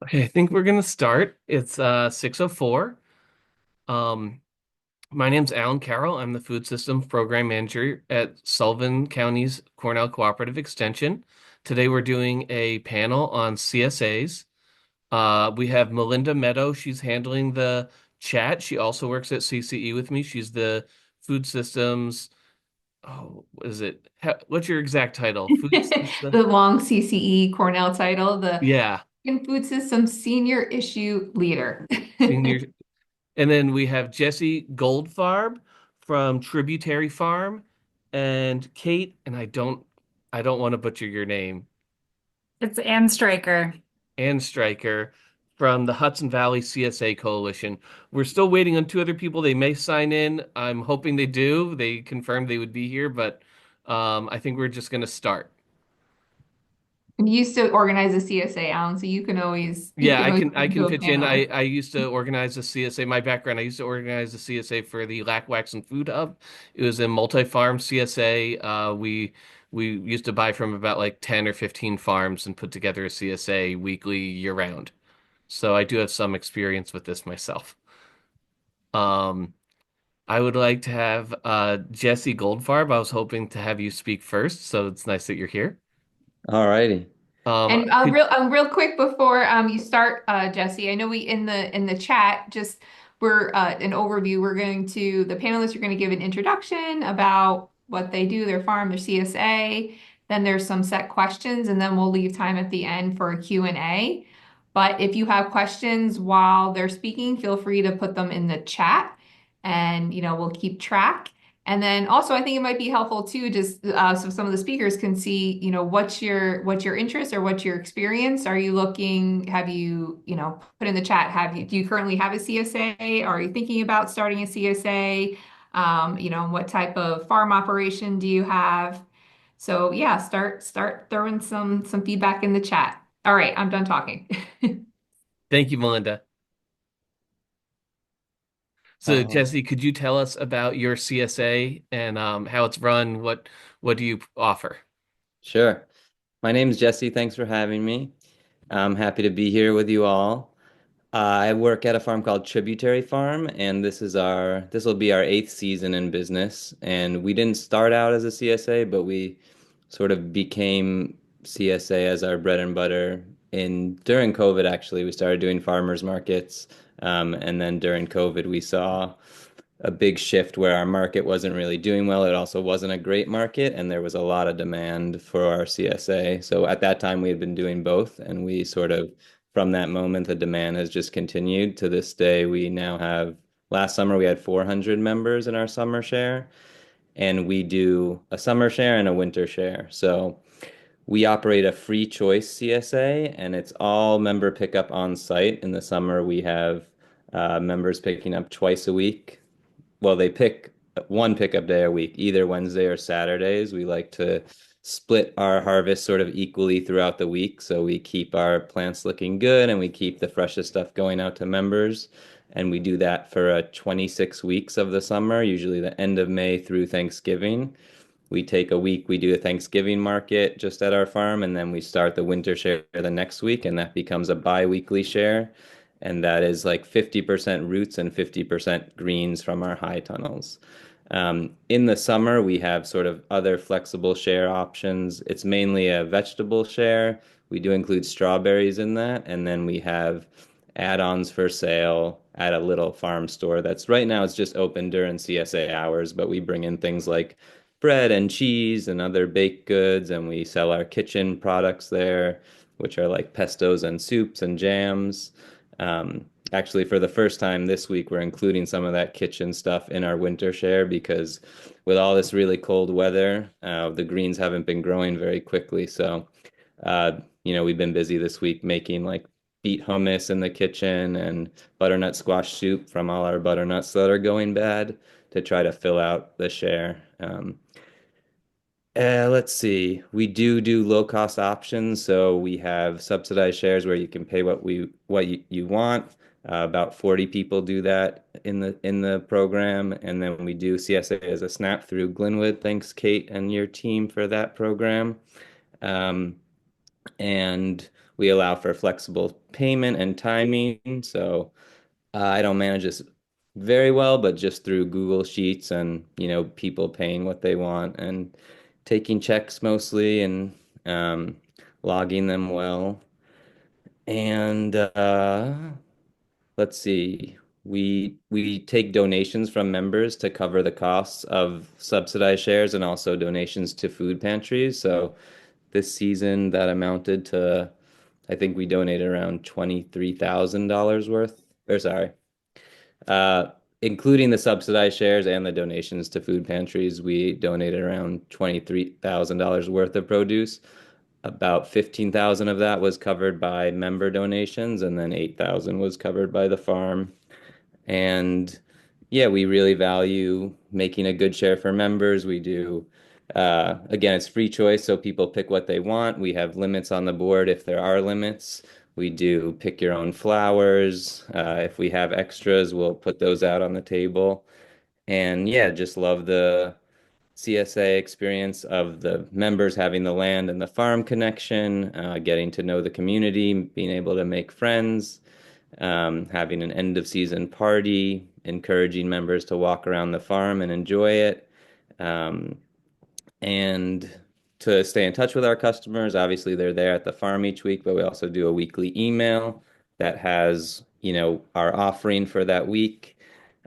Okay, I think we're gonna start. It's 6:04. Um, my name's Alan Carroll. I'm the Food Systems Program Manager at Sullivan County's Cornell Cooperative Extension. Today we're doing a panel on CSAs. We have Melinda Meadow. She's handling the chat. She also works at CCE with me. She's the Food Systems. Oh, what is it? What's your exact title? Food System. The long CCE Cornell title, the Yeah, Food Systems Senior Issue Leader. senior. And then we have Jesse Goldfarb from Tributary Farm and Kate, and I don't want to butcher your name, It's Ansreicher. and Stryker from the Hudson Valley CSA Coalition. We're still waiting on two other people. They may sign in. I'm hoping they do. They confirmed they would be here, but I think we're just going to start. You used to organize a CSA, Alan, so you Yeah, can I always can I can do a pitch in. I panelist. I used to organize the CSA. My background, I used to organize the CSA for the Lac and Food Hub. It was a multi-farm CSA. We used to buy from about like 10 or 15 farms and put together a CSA weekly year round. So I do have some experience with this myself. Um, I would like to have Jesse Goldfarb. I was hoping to have you speak first, so it's nice that you're here. All righty. And Could real quick before you start, Jesse, I know we in the chat just we're an overview. We're going to the panelists are going to give an introduction about what they do, their farm, their CSA. Then there's some set questions, and then we'll leave time at the end for a Q&A. But if you have questions while they're speaking, feel free to put them in the chat, and we'll keep track. And then also, I think it might be helpful too, just so some of the speakers can see, what's your interest or what's your experience. Are you looking? Have you, put in the chat? Do you currently have a CSA? Are you thinking about starting a CSA? What type of farm operation do you have? So yeah, start throwing some feedback in the chat. All right, I'm done talking. Thank you, Melinda. So, Uh, Jesse, could you tell us about your CSA and how it's run? What do you offer? sure. My name's Jesse. Thanks for having me. I'm happy to be here with you all. I work at a farm called Tributary Farm, and this will be our eighth season in business. And we didn't start out as a CSA, but we sort of became CSA as our bread and butter. In during COVID, actually, we started doing farmers markets, and then during COVID, we saw a big shift where our market wasn't really doing well. It also wasn't a great market, and there was a lot of demand for our CSA. So at that time, we had been doing both, and we sort of, from that moment, the demand has just continued to this day. We now have, last summer, we had 400 members in our summer share, and we do a summer share and a winter share. So we operate a free choice CSA, and it's all member pickup on site. In the summer, we have members picking up twice a week. Well, they pick one pickup day a week, either Wednesday or Saturdays. We like to split our harvest sort of equally throughout the week, so we keep our plants looking good and we keep the freshest stuff going out to members. And we do that for 26 weeks of the summer, usually the end of May through Thanksgiving. We take a week, we do a Thanksgiving market just at our farm, and then we start the winter share the next week, and that becomes a bi-weekly share. And that is like 50% roots and 50% greens from our high tunnels. In the summer, we have sort of other flexible share options. It's mainly a vegetable share. We do include strawberries in that, and then we have add-ons for sale at a little farm store that's right now it's just open during CSA hours, but we bring in things like bread and cheese and other baked goods, and we sell our kitchen products there, which are like pestos and soups and jams. Actually, for the first time this week, we're including some of that kitchen stuff in our winter share because with all this really cold weather, the greens haven't been growing very quickly. So, we've been busy this week making like beet hummus in the kitchen and butternut squash soup from all our butternuts that are going bad to try to fill out the share. Let's see. We do low cost options, so we have subsidized shares where you can pay what you want. About 40 people do that in the program, and then we do CSA as a snap through Glenwood. Thanks, Kate, and your team for that program. Um, and we allow for flexible payment and timing. So I don't manage this very well, but just through Google Sheets and, people paying what they want and taking checks mostly and um, logging them well. And let's see. We take donations from members to cover the costs of subsidized shares and also donations to food pantries. So this season that amounted to, I think we donated around $23,000 worth. Or sorry, uh, including the subsidized shares and the donations to food pantries, we donated around $23,000 worth of produce. About 15,000 of that was covered by member donations, and then 8,000 was covered by the farm. And yeah, we really value making a good share for members. We do, again, it's free choice, so people pick what they want. We have limits on the board if there are limits. We do pick your own flowers. If we have extras, we'll put those out on the table. And yeah, just love the CSA experience of the members having the land and the farm connection, getting to know the community, being able to make friends, having an end of season party, encouraging members to walk around the farm and enjoy it, um, and to stay in touch with our customers. Obviously, they're there at the farm each week, but we also do a weekly email that has, our offering for that week.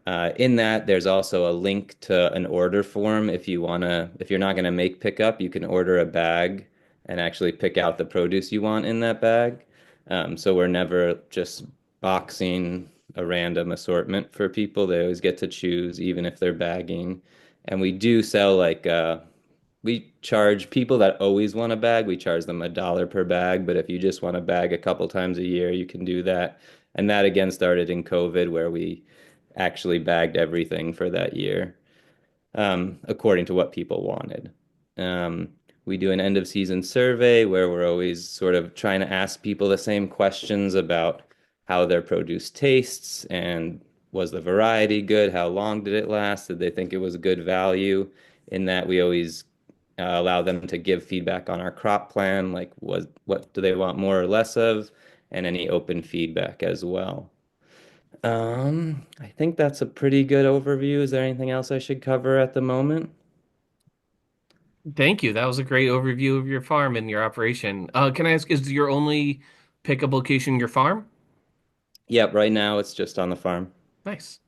In that, there's also a link to an order form. If you're not gonna make pickup, you can order a bag and actually pick out the produce you want in that bag. So we're never just boxing a random assortment for people. They always get to choose, even if they're bagging. And we do sell we charge people that always want a bag, we charge them $1 per bag. But if you just want a bag a couple times a year, you can do that. And that again started in COVID, where we actually bagged everything for that year, according to what people wanted. Um, we do an end of season survey where we're always sort of trying to ask people the same questions about how their produce tastes and was the variety good? How long did it last? Did they think it was good value? In that, we always allow them to give feedback on our crop plan, like what do they want more or less of, and any open feedback as well. I think that's a pretty good overview. Is there anything else I should cover at the moment? Thank you. That was a great overview of your farm and your operation. Can I ask, is your only pickup location your farm? Yep, right now it's just on the farm. Nice.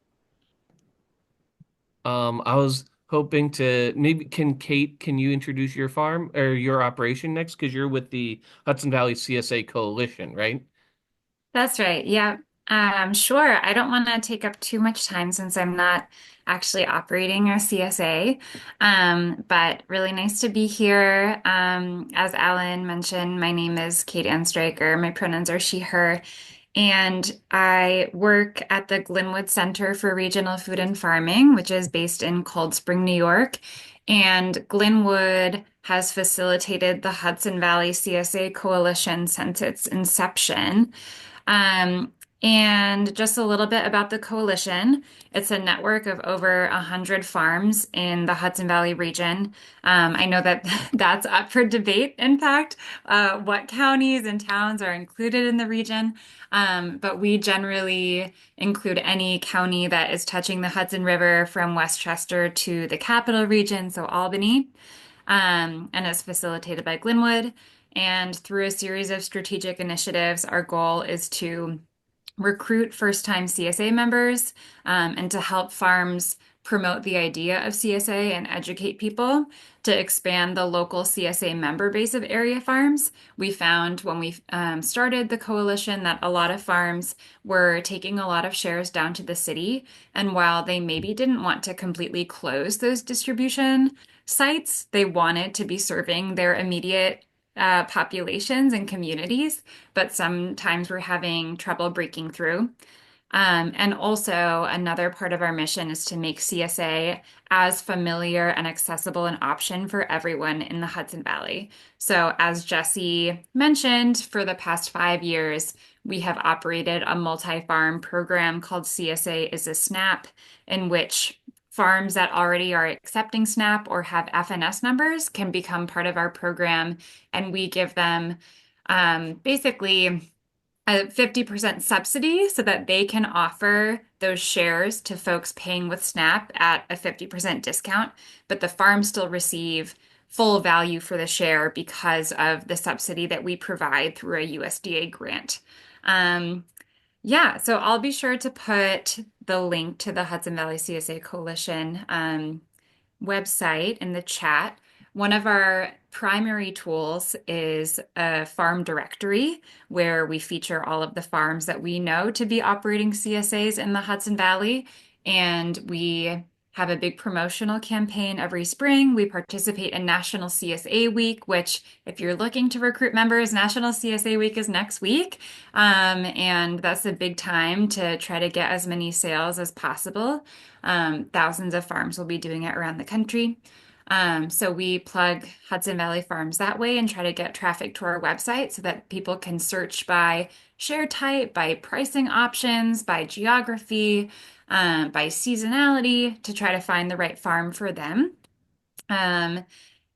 I was hoping to maybe can you introduce your farm or your operation next? Because you're with the Hudson Valley CSA Coalition, right? That's right. Yeah. Sure. I don't want to take up too much time since I'm not actually operating a CSA. But really nice to be here. As Alan mentioned, my name is Kate Ansreicher. My pronouns are she, her. And I work at the Glenwood Center for Regional Food and Farming, which is based in Cold Spring, New York. And Glenwood has facilitated the Hudson Valley CSA Coalition since its inception. Um, and just a little bit about the coalition. It's a network of over 100 farms in the Hudson Valley region. I know that that's up for debate, in fact, what counties and towns are included in the region. But we generally include any county that is touching the Hudson River from Westchester to the capital region, so Albany, and it's facilitated by Glenwood. And through a series of strategic initiatives, our goal is to recruit first-time CSA members, and to help farms promote the idea of CSA and educate people to expand the local CSA member base of area farms. We found when we started the coalition that a lot of farms were taking a lot of shares down to the city. And while they maybe didn't want to completely close those distribution sites, they wanted to be serving their immediate populations and communities, but sometimes we're having trouble breaking through. And also, another part of our mission is to make CSA as familiar and accessible an option for everyone in the Hudson Valley. So, as Jesse mentioned, for the past 5 years, we have operated a multi-farm program called CSA is a SNAP, in which farms that already are accepting SNAP or have FNS numbers can become part of our program, and we give them basically a 50% subsidy so that they can offer those shares to folks paying with SNAP at a 50% discount, but the farms still receive full value for the share because of the subsidy that we provide through a USDA grant. Um, yeah, so I'll be sure to put the link to the Hudson Valley CSA Coalition website in the chat. One of our primary tools is a farm directory where we feature all of the farms that we know to be operating CSAs in the Hudson Valley. And we have a big promotional campaign every spring. We participate in National CSA Week, which, if you're looking to recruit members, National CSA Week is next week. And that's a big time to try to get as many sales as possible. Thousands of farms will be doing it around the country. So we plug Hudson Valley Farms that way and try to get traffic to our website so that people can search by share type, by pricing options, by geography, by seasonality to try to find the right farm for them. Um,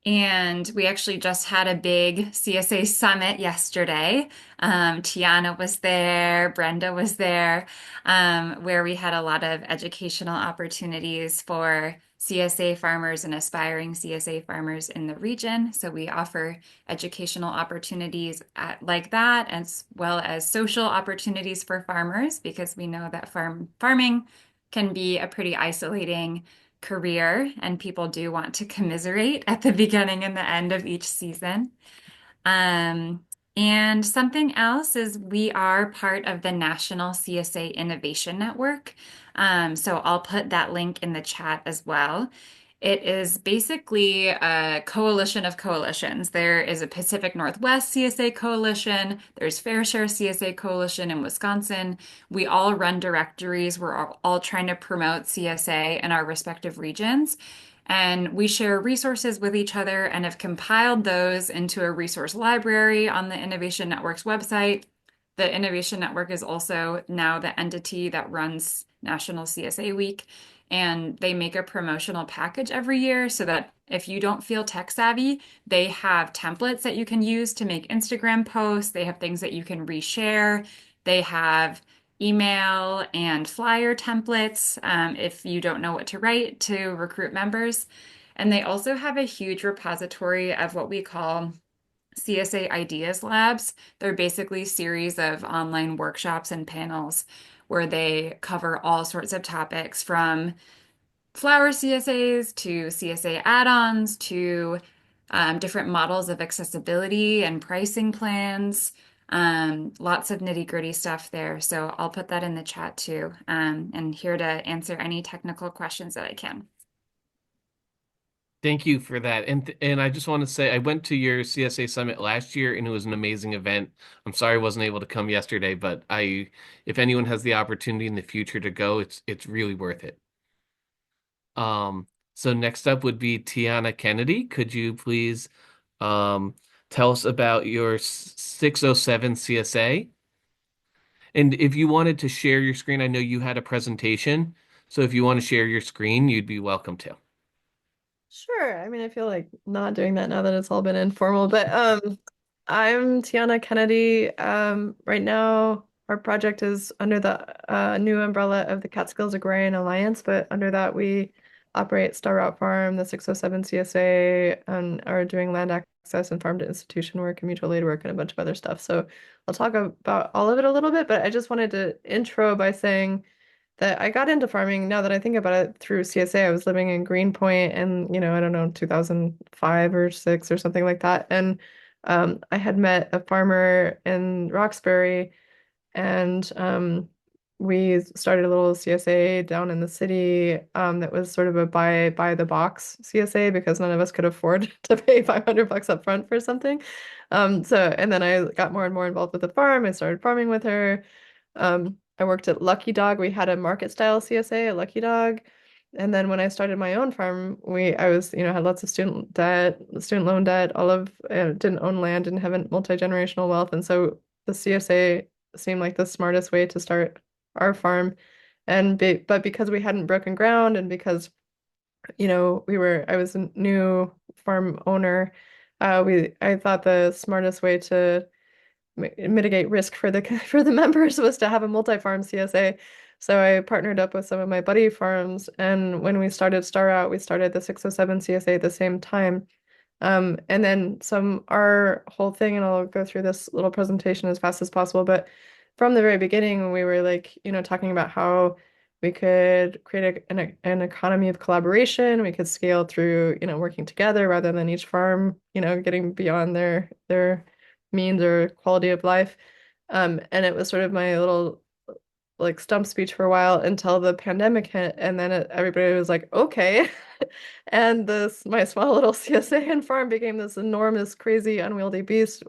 and we actually just had a big CSA summit yesterday. Tianna was there, Brenda was there, where we had a lot of educational opportunities for CSA farmers and aspiring CSA farmers in the region. So we offer educational opportunities like that, as well as social opportunities for farmers, because we know that farming can be a pretty isolating career, and people do want to commiserate at the beginning and the end of each season. Um, and something else is we are part of the National CSA Innovation Network. So I'll put that link in the chat as well. It is basically a coalition of coalitions. There is a Pacific Northwest CSA coalition. There's Fair Share CSA coalition in Wisconsin. We all run directories. We're all trying to promote CSA in our respective regions. And we share resources with each other and have compiled those into a resource library on the Innovation Network's website. The Innovation Network is also now the entity that runs National CSA Week. And they make a promotional package every year so that if you don't feel tech savvy, they have templates that you can use to make Instagram posts. They have things that you can reshare. They have email and flyer templates if you don't know what to write to recruit members. And they also have a huge repository of what we call CSA Ideas Labs. They're basically a series of online workshops and panels where they cover all sorts of topics from flower CSAs to CSA add-ons to different models of accessibility and pricing plans. Lots of nitty-gritty stuff there. So I'll put that in the chat too, and here to answer any technical questions that I can. Thank you for that. And I just want to say I went to your CSA summit last year and it was an amazing event. I'm sorry I wasn't able to come yesterday, but if anyone has the opportunity in the future to go, it's really worth it. So next up would be Tianna Kennedy. Could you please tell us about your 607 CSA? And if you wanted to share your screen, I know you had a presentation. So if you want to share your screen, you'd be welcome to. Sure. I mean, I feel like not doing that now that it's all been informal, but I'm Tianna Kennedy. Right now our project is under the new umbrella of the Catskills Agrarian Alliance, but under that we operate Star Route Farm, the 607 CSA, and are doing land access and farm to institution work and mutual aid work and a bunch of other stuff. So I'll talk about all of it a little bit, but I just wanted to intro by saying that I got into farming now that I think about it through CSA. I was living in Greenpoint and, I don't know, 2005 or six or something like that. And I had met a farmer in Roxbury and we started a little CSA down in the city that was sort of a buy the box CSA because none of us could afford to pay $500 up front for something. And then I got more and more involved with the farm. I started farming with her. I worked at Lucky Dog. We had a market style CSA at Lucky Dog. And then when I started my own farm, I was, had lots of student debt, student loan debt, didn't own land, didn't have a multi-generational wealth. And so the CSA seemed like the smartest way to start our farm. But because we hadn't broken ground and because, I was a new farm owner, I thought the smartest way to mitigate risk for the for the members was to have a multi-farm CSA. So I partnered up with some of my buddy farms, and when we started Star Out, we started the 607 CSA at the same time. And then our whole thing, and I'll go through this little presentation as fast as possible, but from the very beginning, we were like, talking about how we could create an economy of collaboration. We could scale through, working together rather than each farm, getting beyond their means or quality of life. And it was sort of my little like stump speech for a while until the pandemic hit, and then everybody was like, okay. And this my small little CSA and farm became this enormous, crazy, unwieldy beast.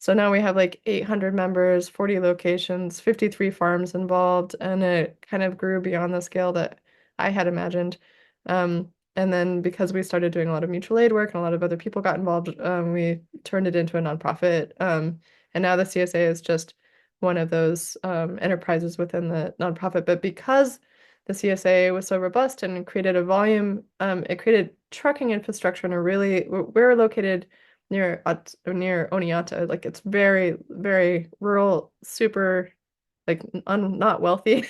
So now we have like 800 members, 40 locations, 53 farms involved, and it kind of grew beyond the scale that I had imagined. And then because we started doing a lot of mutual aid work and a lot of other people got involved, we turned it into a nonprofit. And now the CSA is just one of those enterprises within the nonprofit. But because the CSA was so robust and created a volume, it created trucking infrastructure in a really, we're located near Oneonta. Like it's very, very rural, super like not wealthy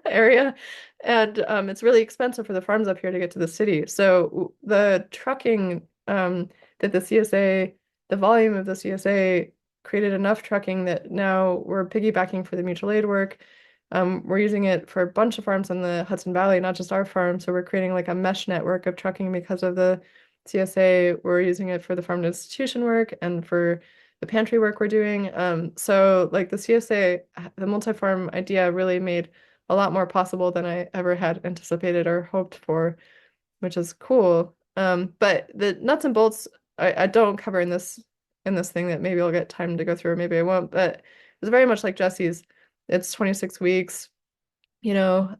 area. And it's really expensive for the farms up here to get to the city. So the trucking that the volume of the CSA created enough trucking that now we're piggybacking for the mutual aid work. We're using it for a bunch of farms in the Hudson Valley, not just our farm. So we're creating like a mesh network of trucking because of the CSA. We're using it for the farm to institution work and for the pantry work we're doing. So like the CSA, the multi-farm idea really made a lot more possible than I ever had anticipated or hoped for, which is cool. But the nuts and bolts I don't cover in this thing that maybe I'll get time to go through, or maybe I won't. But it's very much like Jesse's. It's 26 weeks, and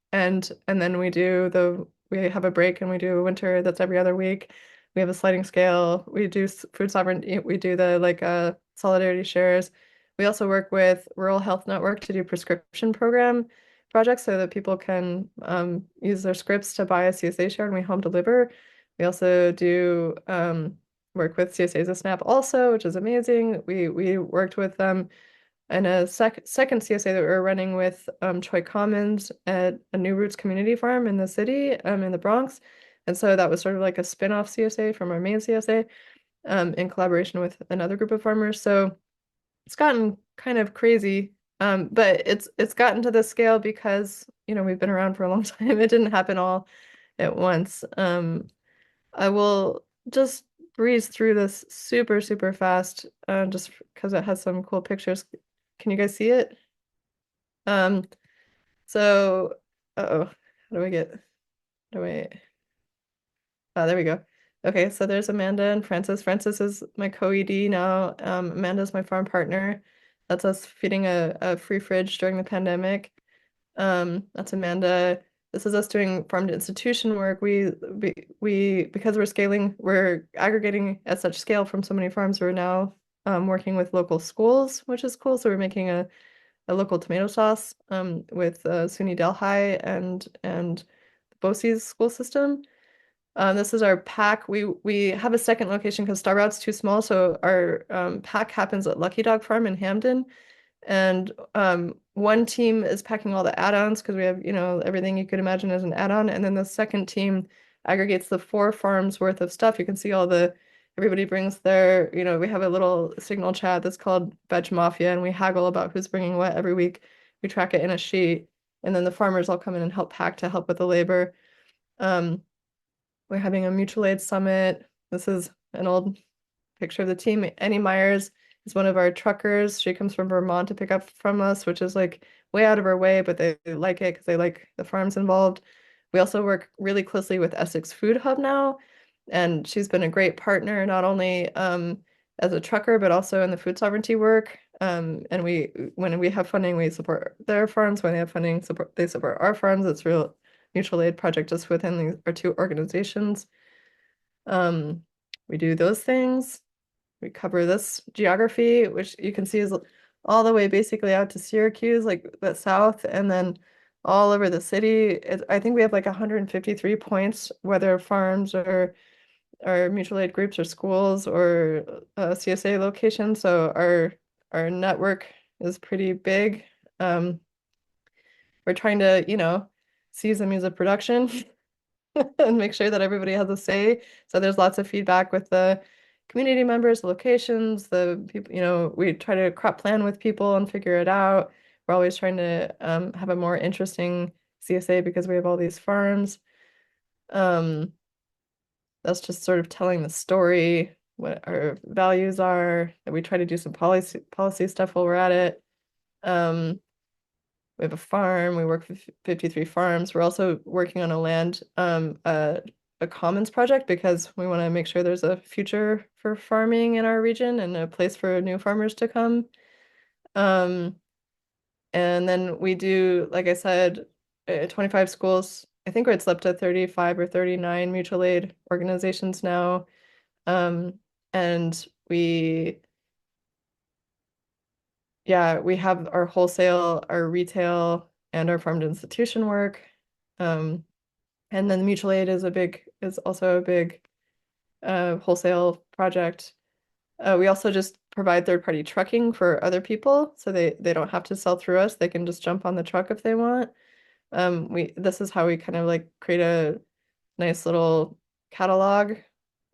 then we have a break and we do a winter that's every other week. We have a sliding scale. We do food sovereignty. We do the like solidarity shares. We also work with Rural Health Network to do prescription program projects so that people can use their scripts to buy a CSA share, and we home deliver. We also do work with CSAs of SNAP also, which is amazing. We worked with them and a second CSA that we were running with Troy Commons at a New Roots community farm in the city, in the Bronx. And so that was sort of like a spin-off CSA from our main CSA, in collaboration with another group of farmers. So it's gotten kind of crazy, but it's gotten to this scale because, we've been around for a long time. It didn't happen all at once. I will just breeze through this super, super fast, just because it has some cool pictures. Can you guys see it? Um, so, uh-oh, how do I get, do I, oh, there we go. Okay, so there's Amanda and Francis. Francis is my co-ED now. Amanda's my farm partner. That's us feeding a free fridge during the pandemic. That's Amanda. This is us doing farm to institution work. Because we're scaling, we're aggregating at such scale from so many farms, we're now working with local schools, which is cool. So we're making a local tomato sauce with SUNY Delhi and BOCES school system. This is our pack. We have a second location because Star Route's too small, so our pack happens at Lucky Dog Farm in Hamden. And one team is packing all the add-ons because we have, everything you could imagine as an add-on. And then the second team aggregates the 4 farms worth of stuff. You can see everybody brings we have a little signal chat that's called Veg Mafia, and we haggle about who's bringing what every week. We track it in a sheet, and then the farmers all come in and help pack to help with the labor. We're having a mutual aid summit. This is an old picture of the team. Annie Myers is one of our truckers. She comes from Vermont to pick up from us, which is like way out of her way, but they like it because they like the farms involved. We also work really closely with Essex Food Hub now, and she's been a great partner, not only as a trucker, but also in the food sovereignty work. And when we have funding, we support their farms. When they have funding, they support our farms. It's real mutual aid project just within our 2 organizations. We do those things. We cover this geography, which you can see is all the way basically out to Syracuse, like the south, and then all over the city. I think we have like 153 points, whether farms or our mutual aid groups or schools or CSA locations. So our network is pretty big. Um, we're trying to, seize the means of production and make sure that everybody has a say. So there's lots of feedback with the community members, the locations, the people, we try to crop plan with people and figure it out. We're always trying to have a more interesting CSA because we have all these farms. Um, that's just sort of telling the story, what our values are. And we try to do some policy stuff while we're at it. Um, we have a farm. We work with 53 farms. We're also working on a commons project because we want to make sure there's a future for farming in our region and a place for new farmers to come. Um, and then we do, like I said, 25 schools. I think it's up to 35 or 39 mutual aid organizations now. Um, and we have our wholesale, our retail, and our farm to institution work. Um, and then the mutual aid is also a big wholesale project. We also just provide third-party trucking for other people, so they don't have to sell through us. They can just jump on the truck if they want. This is how we kind of like create a nice little catalog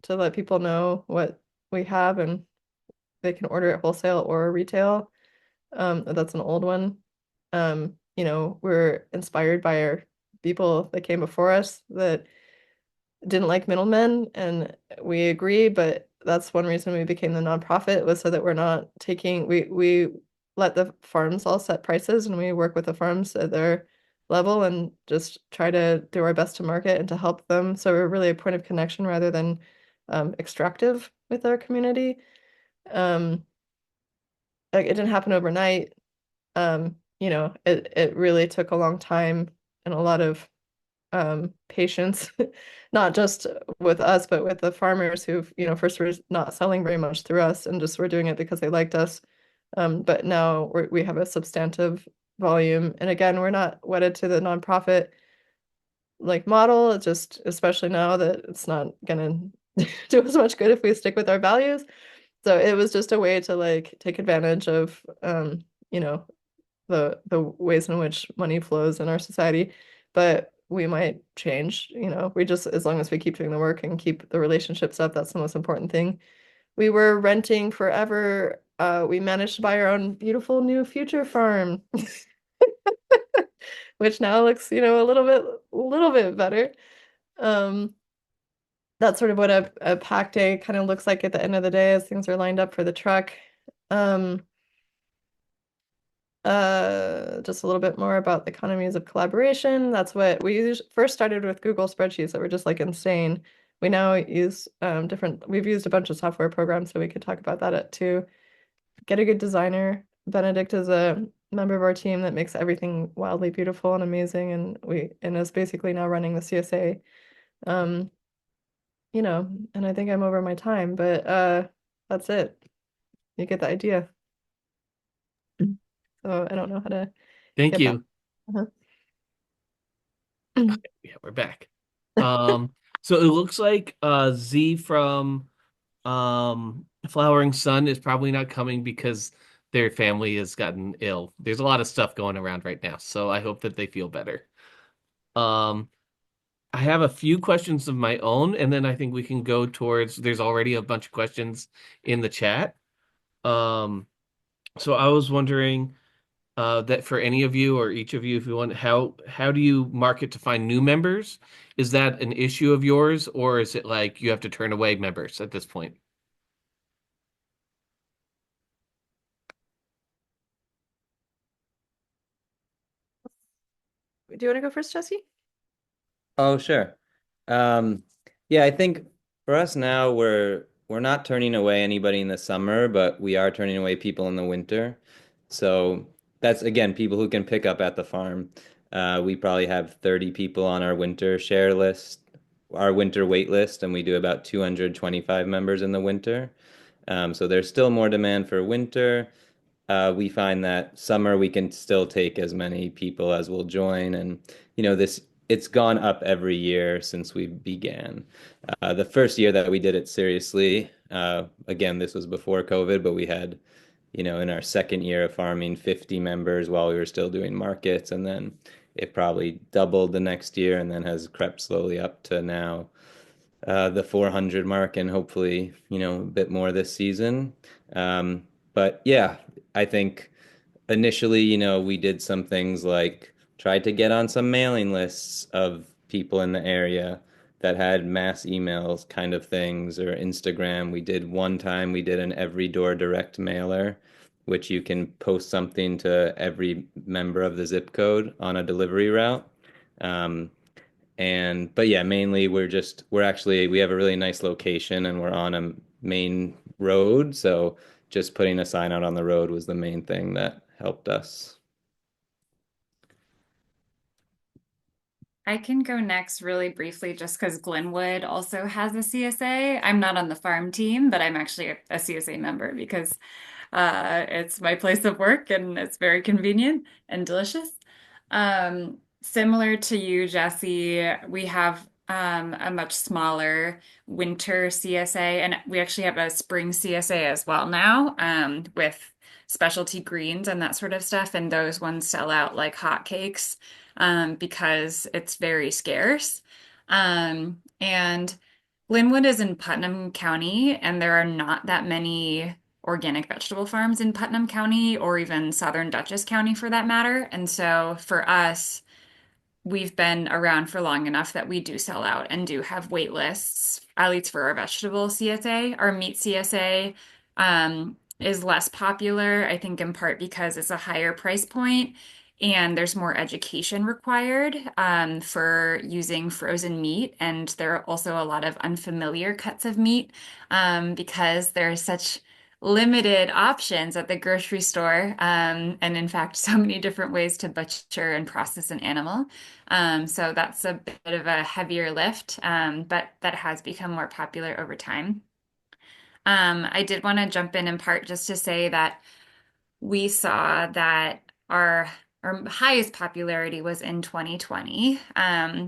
to let people know what we have, and they can order it wholesale or retail. That's an old one. We're inspired by our people that came before us that didn't like middlemen, and we agree, but that's one reason we became the nonprofit was so that we're not taking we let the farms all set prices and we work with the farms at their level and just try to do our best to market and to help them. So we're really a point of connection rather than extractive with our community. Um, like it didn't happen overnight. It really took a long time and a lot of patience, not just with us, but with the farmers who, first were not selling very much through us and just were doing it because they liked us. But now we have a substantive volume. And again, we're not wedded to the nonprofit like model. It's just, especially now that it's not gonna do as much good if we stick with our values. So it was just a way to like take advantage of, you know, the ways in which money flows in our society. But we might change, we just, as long as we keep doing the work and keep the relationships up, that's the most important thing. We were renting forever. We managed to buy our own beautiful new future farm, which now looks, a little bit better. Um, that's sort of what a pack day kind of looks like at the end of the day as things are lined up for the truck. Um, just a little bit more about the economies of collaboration. That's what we first started with Google spreadsheets that were just like insane. We now use we've used a bunch of software programs, so we could talk about that too. Get a good designer. Benedict is a member of our team that makes everything wildly beautiful and amazing, and is basically now running the CSA. Um, and I think I'm over my time, but that's it. You get the idea. So I don't know how to Thank get back. you. Uh-huh. Yeah, we're back. So it looks like Z from Flowering Sun is probably not coming because their family has gotten ill. There's a lot of stuff going around right now, so I hope that they feel better. Um, I have a few questions of my own, and then I think we can go towards, there's already a bunch of questions in the chat. Um, so I was wondering that for any of you or each of you, if you want, how do you market to find new members? Is that an issue of yours, or is it like you have to turn away members at this point? Do you want to go first, Jesse? Oh, sure. Um, yeah, I think for us now, we're not turning away anybody in the summer, but we are turning away people in the winter. So that's again people who can pick up at the farm. We probably have 30 people on our winter share list, our winter wait list, and we do about 225 members in the winter. So there's still more demand for winter. We find that summer we can still take as many people as will join, and this it's gone up every year since we began. The first year that we did it seriously, again, this was before COVID, but we had, in our second year of farming, 50 members while we were still doing markets, and then it probably doubled the next year, and then has crept slowly up to now the 400 mark, and hopefully, a bit more this season. But yeah, I think initially, we did some things like tried to get on some mailing lists of people in the area that had mass emails kind of things, or Instagram. We did an every door direct mailer, which you can post something to every member of the zip code on a delivery route. Um, but yeah, mainly we have a really nice location and we're on a main road. So just putting a sign out on the road was the main thing that helped us. I can go next really briefly just because Glenwood also has a CSA. I'm not on the farm team, but I'm actually a CSA member because it's my place of work and it's very convenient and delicious. Similar to you, Jesse, we have a much smaller winter CSA, and we actually have a spring CSA as well now, with specialty greens and that sort of stuff. And those ones sell out like hotcakes, because it's very scarce. And Linwood is in Putnam County, and there are not that many organic vegetable farms in Putnam County or even Southern Dutchess County for that matter. And so for us, we've been around for long enough that we do sell out and do have wait lists, at least for our vegetable CSA. Our meat CSA is less popular, I think in part because it's a higher price point and there's more education required for using frozen meat. And there are also a lot of unfamiliar cuts of meat because there's such limited options at the grocery store. And in fact, so many different ways to butcher and process an animal. So that's a bit of a heavier lift, but that has become more popular over time. I did want to jump in part just to say that we saw that our highest popularity was in 2020,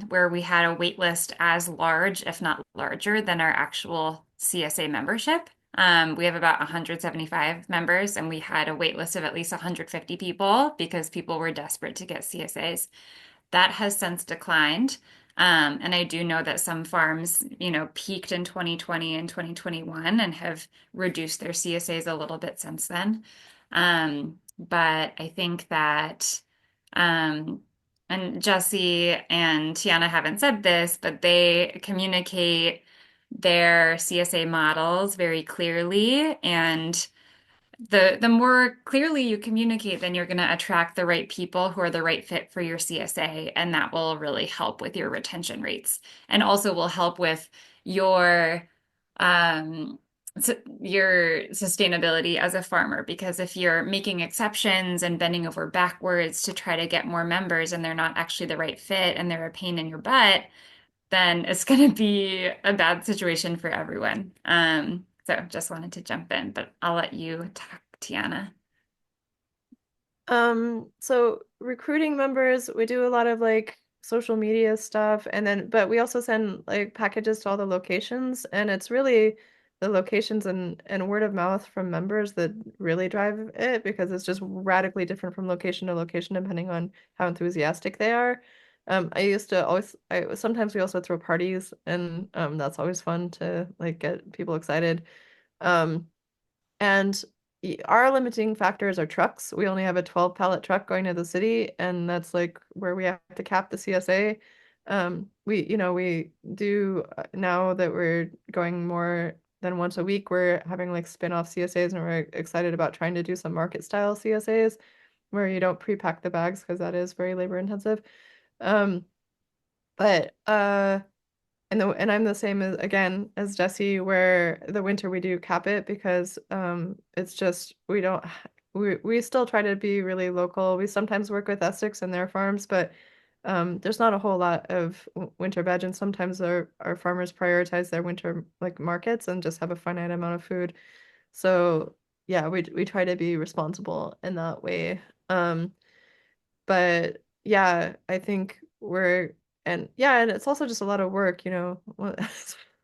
where we had a wait list as large, if not larger, than our actual CSA membership. We have about 175 members, and we had a wait list of at least 150 people because people were desperate to get CSAs. That has since declined. And I do know that some farms, peaked in 2020 and 2021 and have reduced their CSAs a little bit since then. But I think that, and Jesse and Tianna haven't said this, but they communicate their CSA models very clearly, and the more clearly you communicate, then you're going to attract the right people who are the right fit for your CSA, and that will really help with your retention rates, and also will help with your um, your sustainability as a farmer. Because if you're making exceptions and bending over backwards to try to get more members, and they're not actually the right fit, and they're a pain in your butt, then it's going to be a bad situation for everyone. So just wanted to jump in, but I'll let you talk, Tianna. So recruiting members, we do a lot of like social media stuff, but we also send like packages to all the locations, and it's really the locations and word of mouth from members that really drive it, because it's just radically different from location to location depending on how enthusiastic they are. I used to always I sometimes we also throw parties, and that's always fun to like get people excited. Um and our limiting factors are trucks. We only have a 12 pallet truck going to the city, and that's like where we have to cap the CSA. We do now that we're going more than once a week, we're having like spin-off CSAs, and we're excited about trying to do some market style CSAs where you don't pre-pack the bags because that is very labor intensive. Um, but and I'm the same as again as Jesse, where the winter we do cap it because it's just we don't we still try to be really local. We sometimes work with Essex and their farms, but there's not a whole lot of winter veg, and sometimes our farmers prioritize their winter like markets and just have a finite amount of food. So yeah, we try to be responsible in that way. But yeah, I think we're and yeah, and it's also just a lot of work, you know.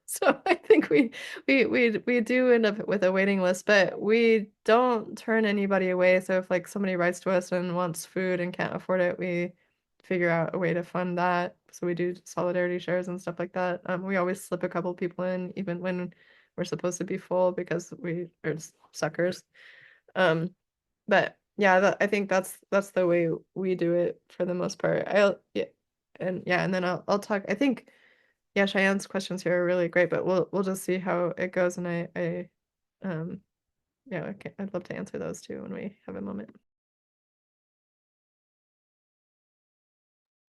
So I think we do end up with a waiting list, but we don't turn anybody away. So if like somebody writes to us and wants food and can't afford it, we figure out a way to fund that. So we do solidarity shares and stuff like that. We always slip a couple people in, even when we're supposed to be full because we are suckers. Um, but yeah, I think that's the way we do it for the most part. Yeah, and then I'll talk. I think yeah, Cheyenne's questions here are really great, but we'll just see how it goes. And I yeah, okay, I'd love to answer those too when we have a moment.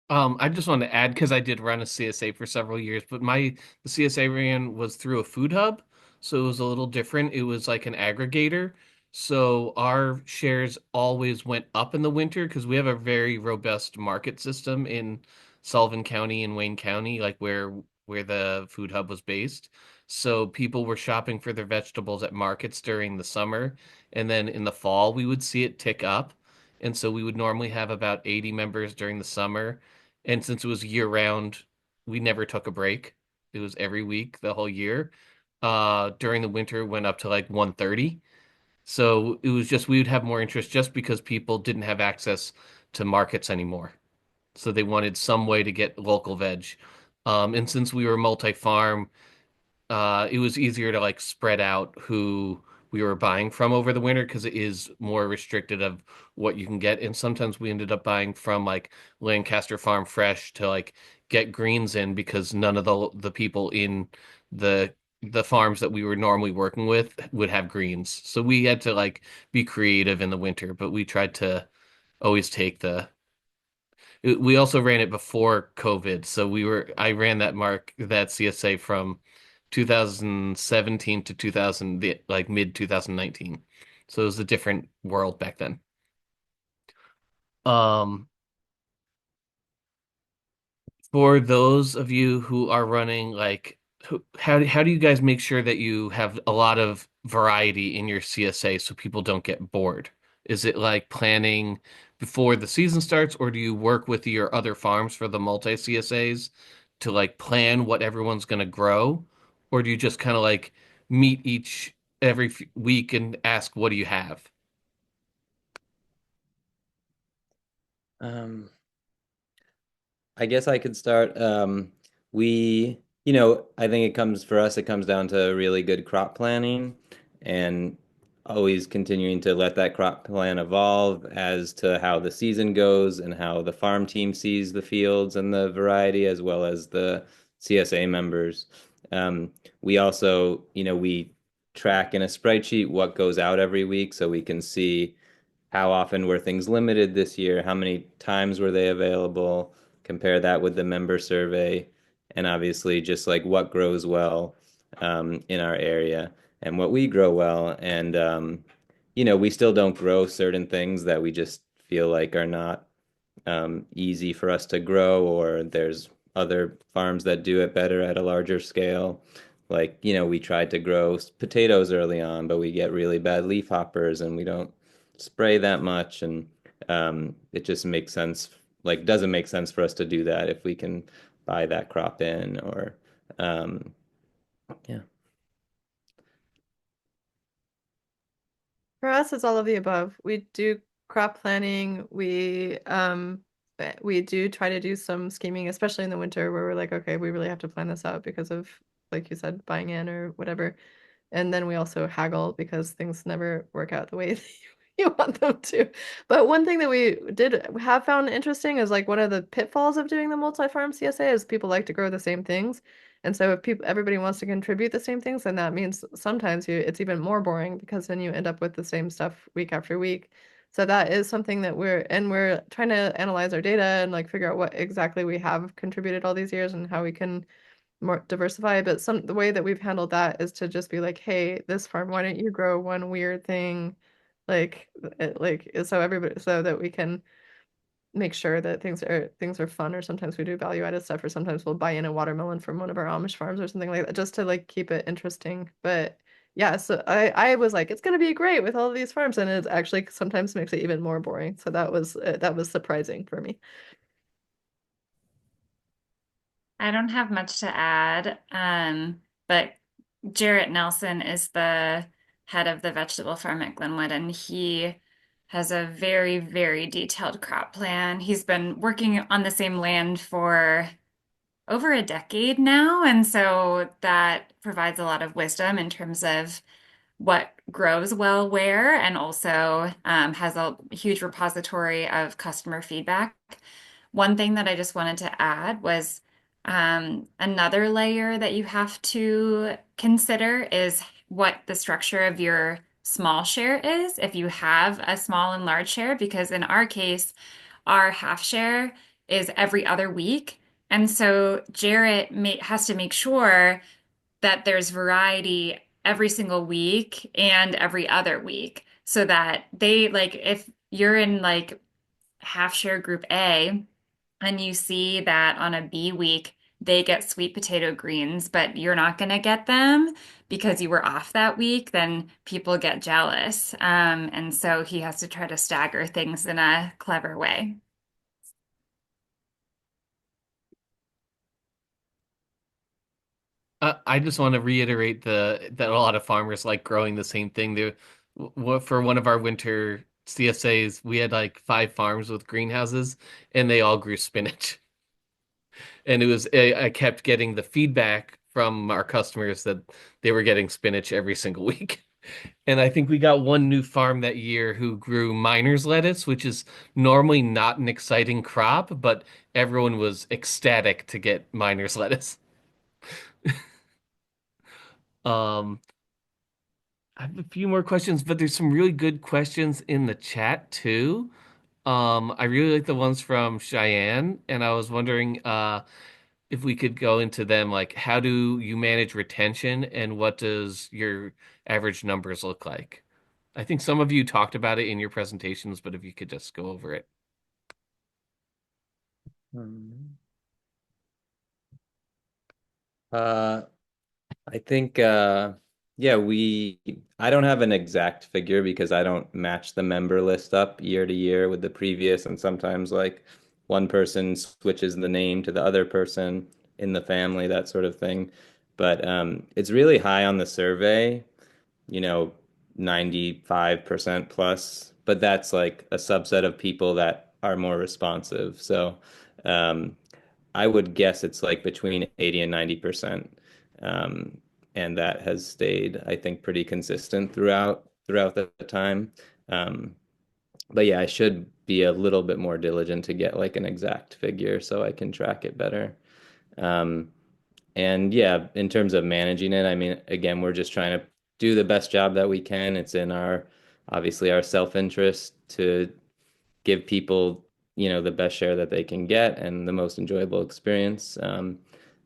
I just wanted to add because I did run a CSA for several years, but the CSA I ran was through a food hub, so it was a little different. It was like an aggregator. So our shares always went up in the winter because we have a very robust market system in Sullivan County and Wayne County, like where the food hub was based. So people were shopping for their vegetables at markets during the summer, and then in the fall we would see it tick up. And so we would normally have about 80 members during the summer, and since it was year round, we never took a break. It was every week the whole year. During the winter, it went up to like 130. So it was just we would have more interest just because people didn't have access to markets anymore. So they wanted some way to get local veg. And since we were multi-farm, it was easier to like spread out who we were buying from over the winter because it is more restricted of what you can get. And sometimes we ended up buying from like Lancaster Farm Fresh to like get greens in because none of the people in the the farms that we were normally working with would have greens. So we had to like be creative in the winter, but we tried to always take the we also ran it before COVID, so I ran that CSA from 2017 to 2000, like mid 2019. So it was a different world back then. Um, for those of you who are running how do you guys make sure that you have a lot of variety in your CSA so people don't get bored? Is it like planning before the season starts, or do you work with your other farms for the multi CSAs to like plan what everyone's going to grow? Or do you just kind of like meet each every week and ask, what do you have? Um, I guess I could start. I think for us, it comes down to really good crop planning and always continuing to let that crop plan evolve as to how the season goes and how the farm team sees the fields and the variety, as well as the CSA members. We also, we track in a spreadsheet what goes out every week so we can see how often were things limited this year, how many times were they available, compare that with the member survey, and obviously just like what grows well in our area and what we grow well. And, we still don't grow certain things that we just feel like are not easy for us to grow, or there's other farms that do it better at a larger scale. Like, we tried to grow potatoes early on, but we get really bad leaf hoppers and we don't spray that much. And it just makes sense, like, doesn't make sense for us to do that if we can buy that crop in or, um, yeah. For us, it's all of the above. We do crop planning. We do try to do some scheming, especially in the winter where we're like, okay, we really have to plan this out because of, like you said, buying in or whatever. And then we also haggle because things never work out the way that you want them to. But one thing that we did have found interesting is like one of the pitfalls of doing the multi-farm CSA is people like to grow the same things. And so if everybody wants to contribute the same things, then that means sometimes it's even more boring because then you end up with the same stuff week after week. So that is something that we're trying to analyze our data and like figure out what exactly we have contributed all these years and how we can more diversify. But the way that we've handled that is to just be like, hey, this farm, why don't you grow one weird thing, so everybody, so that we can make sure that things are fun. Or sometimes we do value added stuff, or sometimes we'll buy in a watermelon from one of our Amish farms or something like that, just to like keep it interesting. But yeah, so I was like, it's gonna be great with all of these farms, and it actually sometimes makes it even more boring. So that was surprising for me. I don't have much to add, but Jarrett Nelson is the head of the vegetable farm at Glenwood, and he has a very, very detailed crop plan. He's been working on the same land for over a decade now, and so that provides a lot of wisdom in terms of what grows well where, and also has a huge repository of customer feedback. One thing that I just wanted to add was another layer that you have to consider is what the structure of your small share is, if you have a small and large share, because in our case, our half share is every other week. And so Jarrett has to make sure that there's variety every single week and every other week so that they like if you're in like half share group A and you see that on a B week they get sweet potato greens, but you're not going to get them because you were off that week, then people get jealous. And so he has to try to stagger things in a clever way. I just want to reiterate that a lot of farmers like growing the same thing. For one of our winter CSAs, we had like 5 farms with greenhouses, and they all grew spinach. And I kept getting the feedback from our customers that they were getting spinach every single week. And I think we got one new farm that year who grew miner's lettuce, which is normally not an exciting crop, but everyone was ecstatic to get miner's lettuce. Um, I have a few more questions, but there's some really good questions in the chat too. I really like the ones from Cheyenne, and I was wondering if we could go into them, like how do you manage retention and what does your average numbers look like? I think some of you talked about it in your presentations, but if you could just go over it. Um, Uh, I think, yeah, I don't have an exact figure because I don't match the member list up year to year with the previous. And sometimes, like, one person switches the name to the other person in the family, that sort of thing. But it's really high on the survey, you know, 95% plus. But that's like a subset of people that are more responsive. So, um, I would guess it's like between 80 and 90%. Um, and that has stayed, I think, pretty consistent throughout the time. Um, but yeah, I should be a little bit more diligent to get like an exact figure so I can track it better. Um, and yeah, in terms of managing it, I mean, again, we're just trying to do the best job that we can. It's in obviously our self-interest to give people, the best share that they can get and the most enjoyable experience.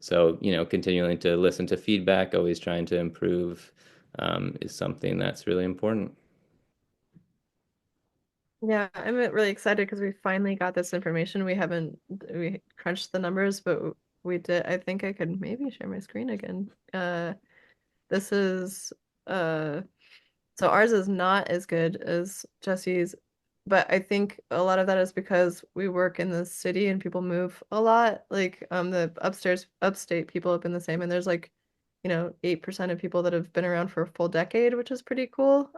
So, continuing to listen to feedback, always trying to improve, is something that's really important. Yeah, I'm really excited because we finally got this information. We crunched the numbers, but we did. I think I could maybe share my screen again. This is uh so ours is not as good as Jesse's, but I think a lot of that is because we work in the city and people move a lot. Like the upstate people have been the same, and there's like, 8% of people that have been around for a full decade, which is pretty cool.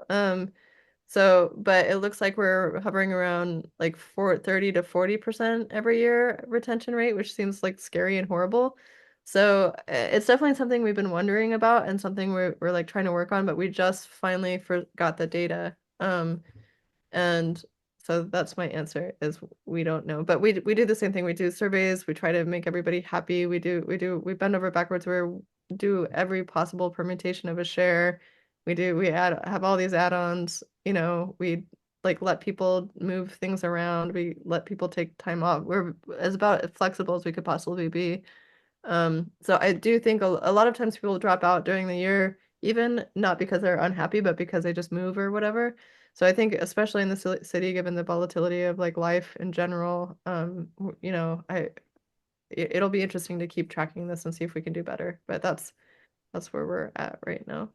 So, but it looks like we're hovering around like 30 to 40% every year retention rate, which seems like scary and horrible. So it's definitely something we've been wondering about and something we're like trying to work on, but we just finally got the data. And so that's my answer is we don't know. But we do the same thing. We do surveys. We try to make everybody happy. We bend over backwards. We do every possible permutation of a share. We have all these add-ons. We like let people move things around. We let people take time off. We're as about flexible as we could possibly be. So I do think a lot of times people drop out during the year, even not because they're unhappy, but because they just move or whatever. So I think especially in the city, given the volatility of like life in general, it'll be interesting to keep tracking this and see if we can do better. But that's where we're at right now.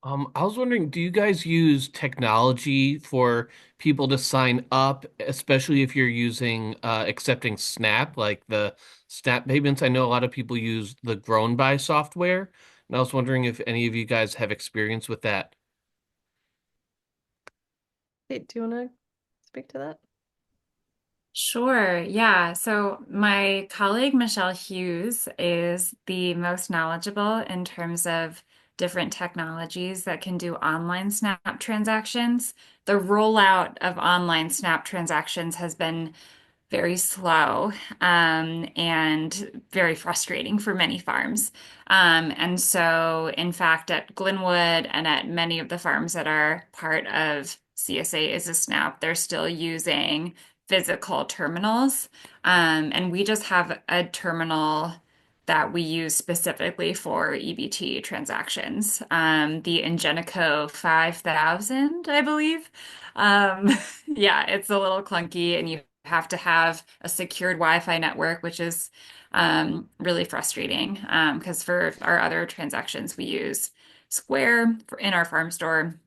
I was wondering, do you guys use technology for people to sign up, especially if you're using accepting SNAP, like the SNAP payments? I know a lot of people use the Grown By software, and I was wondering if any of you guys have experience with that. Hey, do you want to speak to that? Sure, yeah. So my colleague Michelle Hughes is the most knowledgeable in terms of different technologies that can do online Snap transactions. The rollout of online Snap transactions has been very slow, and very frustrating for many farms. And so, in fact, at Glenwood and at many of the farms that are part of CSA is a SNAP, they're still using physical terminals. And we just have a terminal that we use specifically for EBT transactions, the Ingenico 5000, I believe. Um, yeah, it's a little clunky, and you have to have a secured Wi-Fi network, which is really frustrating because for our other transactions, we use Square in our farm store.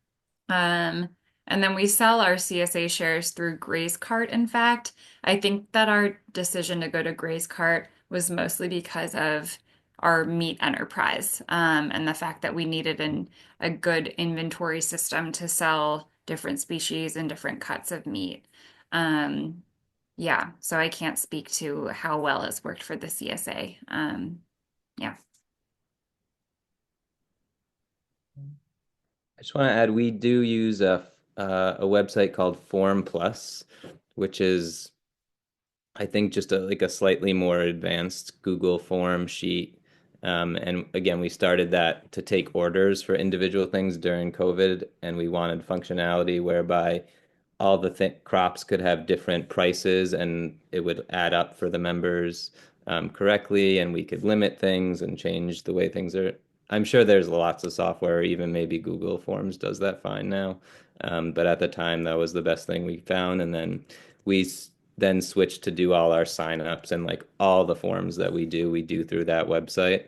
Um, and then we sell our CSA shares through Gray's Cart, in fact. I think that our decision to go to Gray's Cart was mostly because of our meat enterprise, and the fact that we needed a good inventory system to sell different species and different cuts of meat. Um, yeah, so I can't speak to how well it's worked for the CSA. Yeah. I just want to add, we do use a website called Form Plus, which is, I think, just like a slightly more advanced Google form sheet. And again, we started that to take orders for individual things during COVID, and we wanted functionality whereby all the th crops could have different prices and it would add up for the members correctly, and we could limit things and change the way things are. I'm sure there's lots of software, even maybe Google Forms does that fine now. But at the time, that was the best thing we found. And then we then switched to do all our signups, and like all the forms that we do through that website,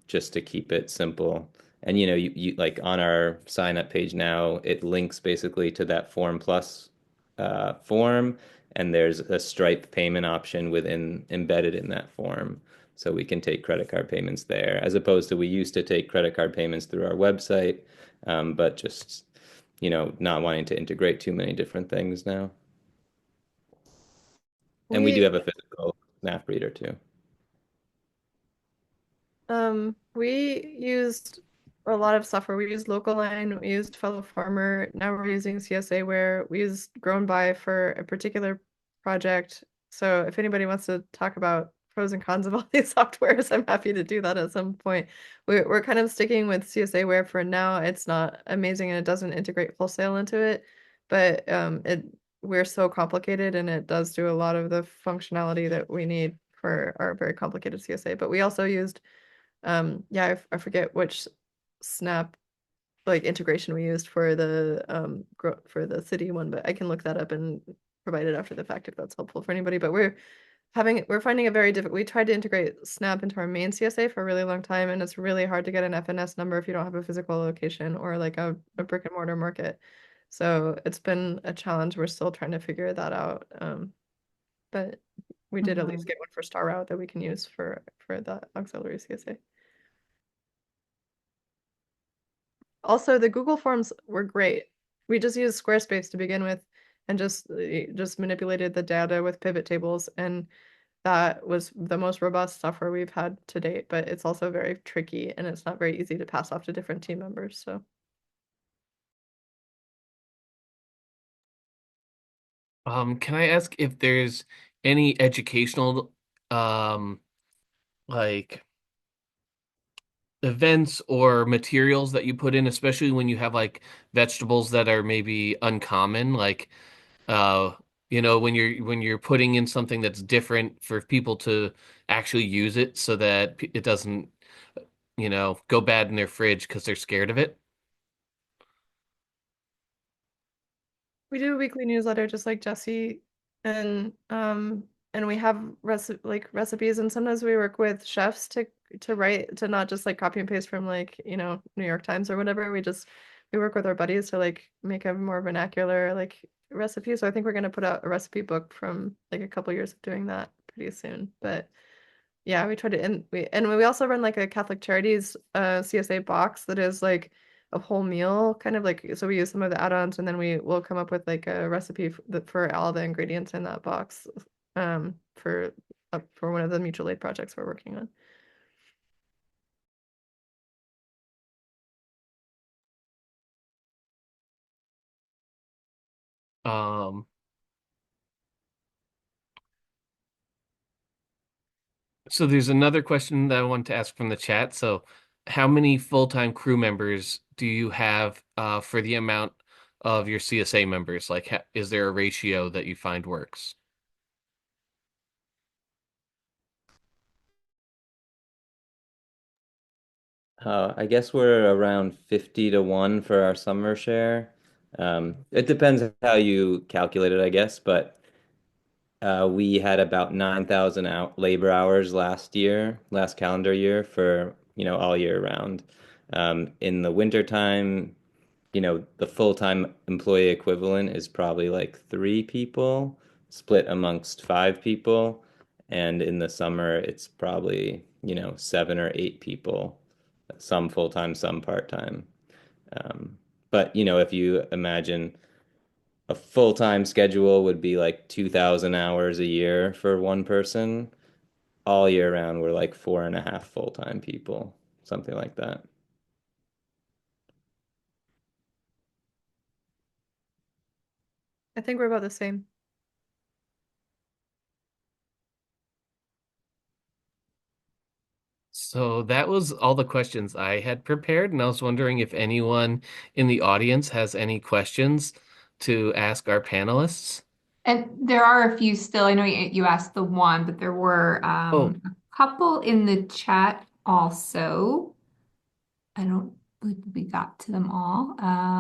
just to keep it simple. And you like on our sign up page now, it links basically to that Form Plus form, and there's a Stripe payment option within embedded in that form. So we can take credit card payments there, as opposed to we used to take credit card payments through our website, but just not wanting to integrate too many different things now. And we do We have a physical snap reader too. we used a lot of software. We used Local Line, we used Fellow Farmer. Now we're using CSA where we used Grown By for a particular project. So if anybody wants to talk about pros and cons of all these softwares, I'm happy to do that at some point. We're kind of sticking with CSA where for now it's not amazing and it doesn't integrate wholesale into it, but we're so complicated and it does do a lot of the functionality that we need for our very complicated CSA. But we also used yeah, I forget which Snap like integration we used for the for the city one, but I can look that up and provide it after the fact if that's helpful for anybody. But we're finding it very difficult. We tried to integrate Snap into our main CSA for a really long time, and it's really hard to get an FNS number if you don't have a physical location or like a brick and mortar market. So it's been a challenge. We're still trying to figure that out. But we did at least Mhm. get one for Star Route that we can use for the auxiliary CSA. Also, the Google Forms were great. We just used Squarespace to begin with and just manipulated the data with pivot tables, and that was the most robust software we've had to date, but it's also very tricky and it's not very easy to pass off to different team members. So Can I ask if there's any educational um like events or materials that you put in, especially when you have like vegetables that are maybe uncommon, like uh when you're putting in something that's different for people to actually use it so that it doesn't, go bad in their fridge because they're scared of it. we do a weekly newsletter just like Jesse, and we have recipes, and sometimes we work with chefs to to not just like copy and paste from like, New York Times or whatever. We work with our buddies to like make a more vernacular like recipe. So I think we're gonna put out a recipe book from like a couple years of doing that pretty soon. But yeah, we try to and we also run like a Catholic Charities CSA box that is like a whole meal kind of like, so we use some of the add-ons and then we will come up with like a recipe for all the ingredients in that box for one of the mutual aid projects we're working on. Um, so there's another question that I wanted to ask from the chat. So, how many full-time crew members do you have for the amount of your CSA members? Like, is there a ratio that you find works? I guess we're around 50 to 1 for our summer share. It depends how you calculate it, I guess, but we had about 9,000 out labor hours last calendar year for, all year round. In the winter time, the full-time employee equivalent is probably like 3 people split amongst 5 people. And in the summer, it's probably, 7 or 8 people, some full-time, some part-time. But, if you imagine a full-time schedule would be like 2,000 hours a year for one person. All year round, we're like 4.5 full-time people, something like that. I think we're about the same. So that was all the questions I had prepared, and I was wondering if anyone in the audience has any questions to ask our panelists. And there are a few still. I know you asked the one, but there were Oh, a couple in the chat also. I don't believe we got to them all.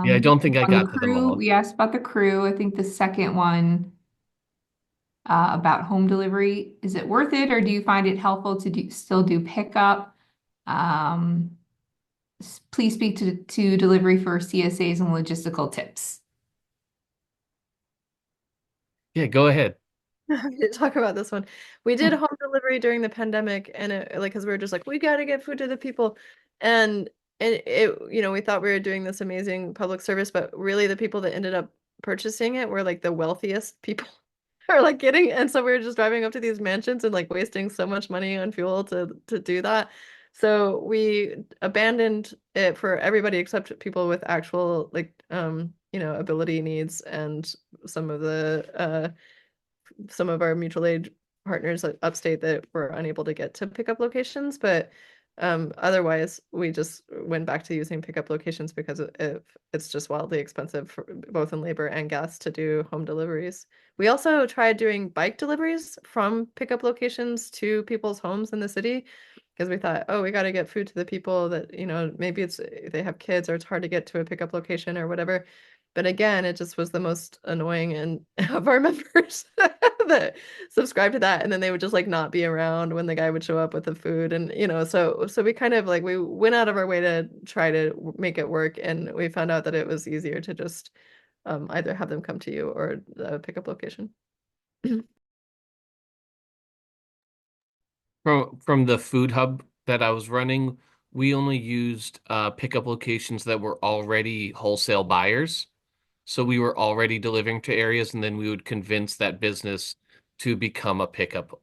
yeah, I don't think I On the got to them crew, all. we asked about the crew. I think the second one about home delivery, is it worth it, or do you find it helpful to still do pickup? Um, Please speak to delivery for CSAs and logistical tips. Yeah, go ahead. We did talk about this one. We did home delivery during the pandemic, and it like because we were just like we got to get food to the people, and we thought we were doing this amazing public service, but really the people that ended up purchasing it were like the wealthiest people, or like getting, and so we were just driving up to these mansions and like wasting so much money on fuel to do that. So we abandoned it for everybody except people with actual like ability needs and some of the some of our mutual aid partners upstate that were unable to get to pickup locations, but otherwise we just went back to using pickup locations because it's just wildly expensive for both in labor and gas to do home deliveries. We also tried doing bike deliveries from pickup locations to people's homes in the city because we thought, oh, we got to get food to the people that, maybe they have kids or it's hard to get to a pickup location or whatever. But again, it just was the most annoying and of our members that subscribed to that, and then they would just like not be around when the guy would show up with the food, and so we kind of like we went out of our way to try to make it work, and we found out that it was easier to just either have them come to you or the pickup location. From the food hub that I was running, we only used pickup locations that were already wholesale buyers. So we were already delivering to areas, and then we would convince that business to become a pickup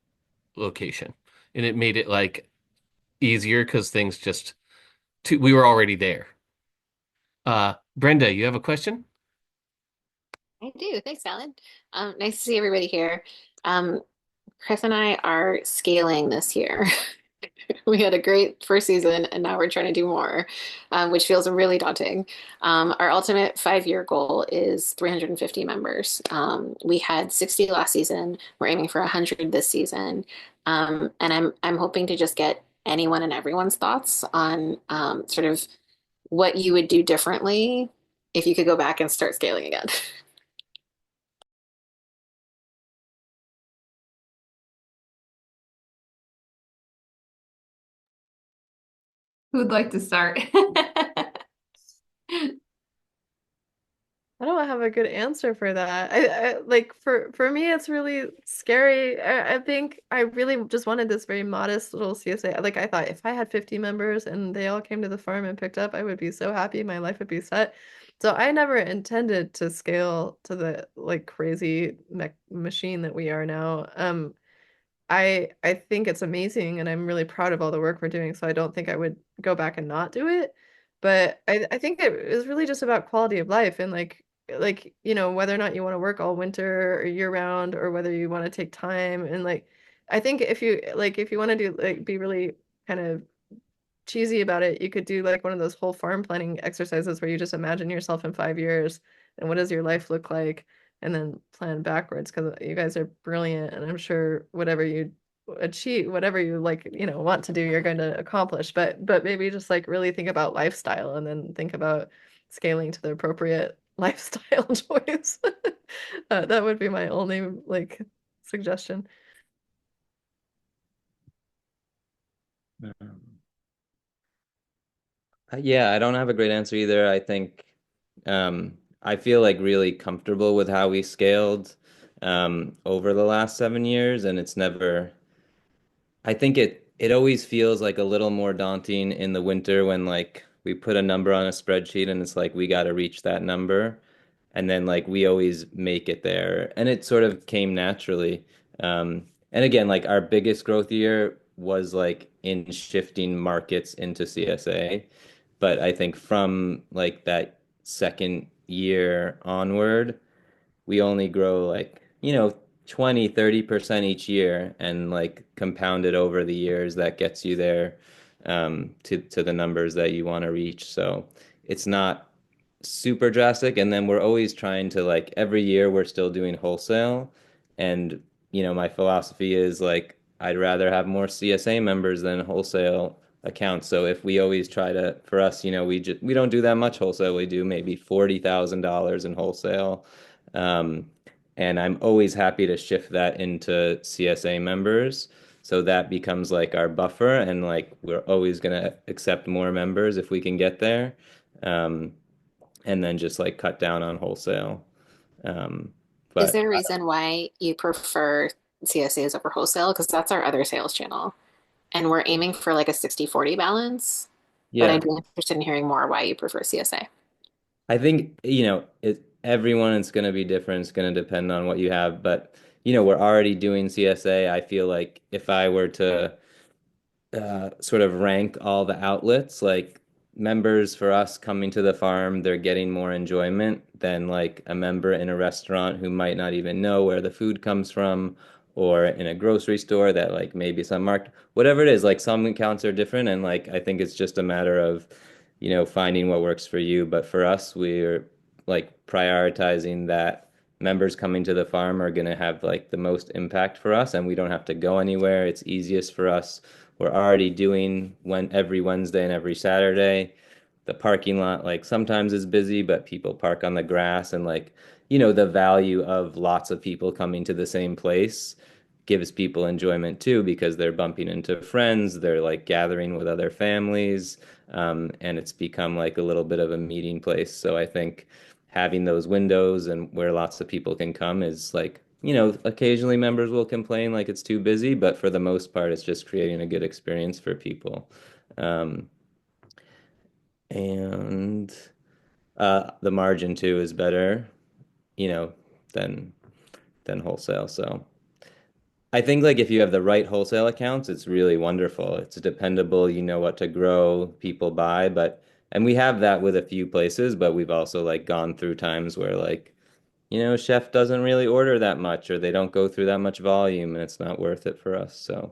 location. And it made it like easier because we were already there. Brenda, you have a question? I do. Thanks, Alan. Nice to see everybody here. Um, Chris and I are scaling this year. We had a great first season, and now we're trying to do more, which feels really daunting. Our ultimate 5-year goal is 350 members. We had 60 last season. We're aiming for 100 this season, and I'm hoping to just get anyone and everyone's thoughts on sort of what you would do differently if you could go back and start scaling again. Who'd like to start? I don't have a good answer for that. I like for me it's really scary. I think I really just wanted this very modest little CSA. Like I thought if I had 50 members and they all came to the farm and picked up, I would be so happy. My life would be set. So I never intended to scale to the like crazy me machine that we are now. I think it's amazing and I'm really proud of all the work we're doing, so I don't think I would go back and not do it. But I think it is really just about quality of life and whether or not you want to work all winter or year round or whether you want to take time and like I think if you want to do like be really kind of cheesy about it, you could do like one of those whole farm planning exercises where you just imagine yourself in 5 years and what does your life look like, and then plan backwards because you guys are brilliant and I'm sure whatever you achieve, whatever you like, want to do, you're going to accomplish. But maybe just like really think about lifestyle and then think about scaling to the appropriate lifestyle choice. That would be my only like suggestion. Um, yeah, I don't have a great answer either. I think I feel like really comfortable with how we scaled over the last 7 years, and it's never. I think it always feels like a little more daunting in the winter when like we put a number on a spreadsheet and it's like we got to reach that number, and then like we always make it there, and it sort of came naturally. And again, like our biggest growth year was like in shifting markets into CSA. But I think from like that second year onward, we only grow like, 20-30% each year and like compounded over the years that gets you there to the numbers that you want to reach. So it's not super drastic. And then we're always trying to like every year we're still doing wholesale. And, my philosophy is like I'd rather have more CSA members than wholesale accounts. So if we always try to, for us, we don't do that much wholesale. We do maybe $40,000 in wholesale. Um, and I'm always happy to shift that into CSA members. So that becomes like our buffer, and like we're always gonna accept more members if we can get there. Um, and then just like cut down on wholesale. Um, Is but there a reason why you prefer CSAs over wholesale? Because that's our other sales channel. And we're aiming for like a 60-40 balance, but yeah, I'd be interested in hearing more why you prefer CSA. I think, everyone is going to be different. It's going to depend on what you have. But, we're already doing CSA. I feel like if I were to sort of rank all the outlets, like members for us coming to the farm, they're getting more enjoyment than like a member in a restaurant who might not even know where the food comes from, or in a grocery store that like maybe some market, whatever it is, like some accounts are different. And like I think it's just a matter of, finding what works for you. But for us, we're like prioritizing that members coming to the farm are going to have like the most impact for us, and we don't have to go anywhere. It's easiest for us. We're already doing every Wednesday and every Saturday. The parking lot like sometimes is busy, but people park on the grass, and like, the value of lots of people coming to the same place gives people enjoyment too because they're bumping into friends, they're like gathering with other families, and it's become like a little bit of a meeting place. So I think having those windows and where lots of people can come is like, occasionally members will complain like it's too busy, but for the most part, it's just creating a good experience for people. Um, and the margin too is better, you know, than wholesale. So I think like if you have the right wholesale accounts, it's really wonderful. It's dependable, you know what to grow, people buy, and we have that with a few places, but we've also like gone through times where like, chef doesn't really order that much or they don't go through that much volume and it's not worth it for us. So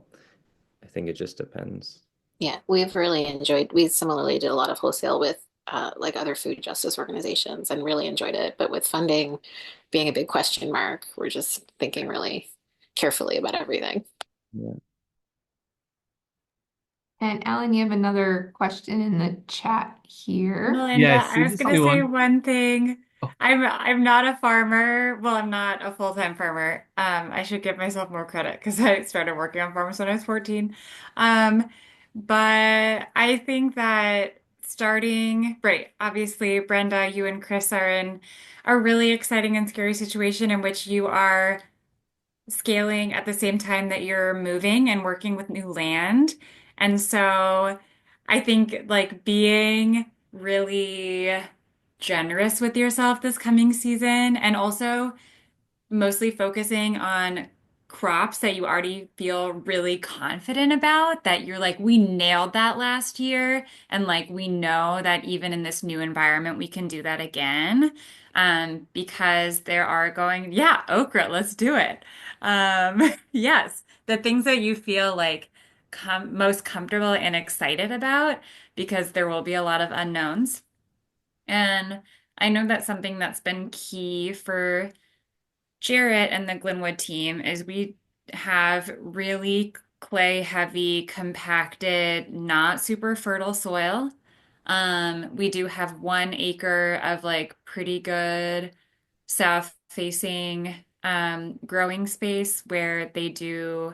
I think it just depends. Yeah, we've really enjoyed, we similarly did a lot of wholesale with like other food justice organizations and really enjoyed it. But with funding being a big question mark, we're just thinking really carefully about everything. Yeah. And Alan, you have another question in the chat here. Yeah, Melinda, I I see was this gonna new say one. one thing. Oh, I'm not a farmer. Well, I'm not a full-time farmer. I should give myself more credit because I started working on farms when I was 14. Um, But I think that starting, right, obviously, Brenda, you and Chris are in a really exciting and scary situation in which you are scaling at the same time that you're moving and working with new land. And so I think like being really generous with yourself this coming season and also mostly focusing on crops that you already feel really confident about, that you're like, we nailed that last year. And like, we know that even in this new environment, we can do that again. Because there are going, yeah, okra, let's do it. Yes, the things that you feel like most comfortable and excited about, because there will be a lot of unknowns. And I know that's something that's been key for Jarrett and the Glenwood team is we have really clay heavy, compacted, not super fertile soil. We do have 1 acre of like pretty good south facing growing space where they do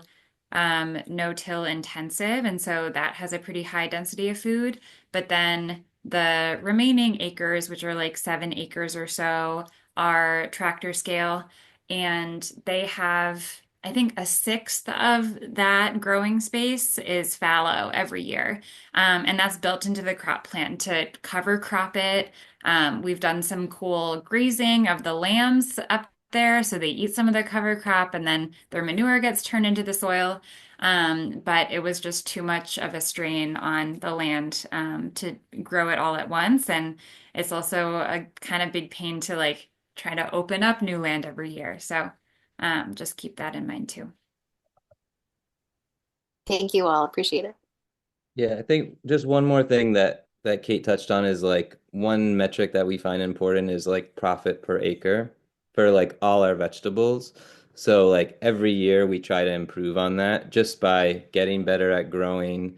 no-till intensive. And so that has a pretty high density of food. But then the remaining acres, which are like 7 acres or so, are tractor scale. And they have, I think, a sixth of that growing space is fallow every year. And that's built into the crop plan to cover crop it. We've done some cool grazing of the lambs up there, so they eat some of the cover crop and then their manure gets turned into the soil. But it was just too much of a strain on the land to grow it all at once. And it's also a kind of big pain to like try to open up new land every year. So just keep that in mind too. Thank you all. Appreciate it. Yeah, I think just one more thing that Kate touched on is like one metric that we find important is like profit per acre for like all our vegetables. So like every year we try to improve on that just by getting better at growing,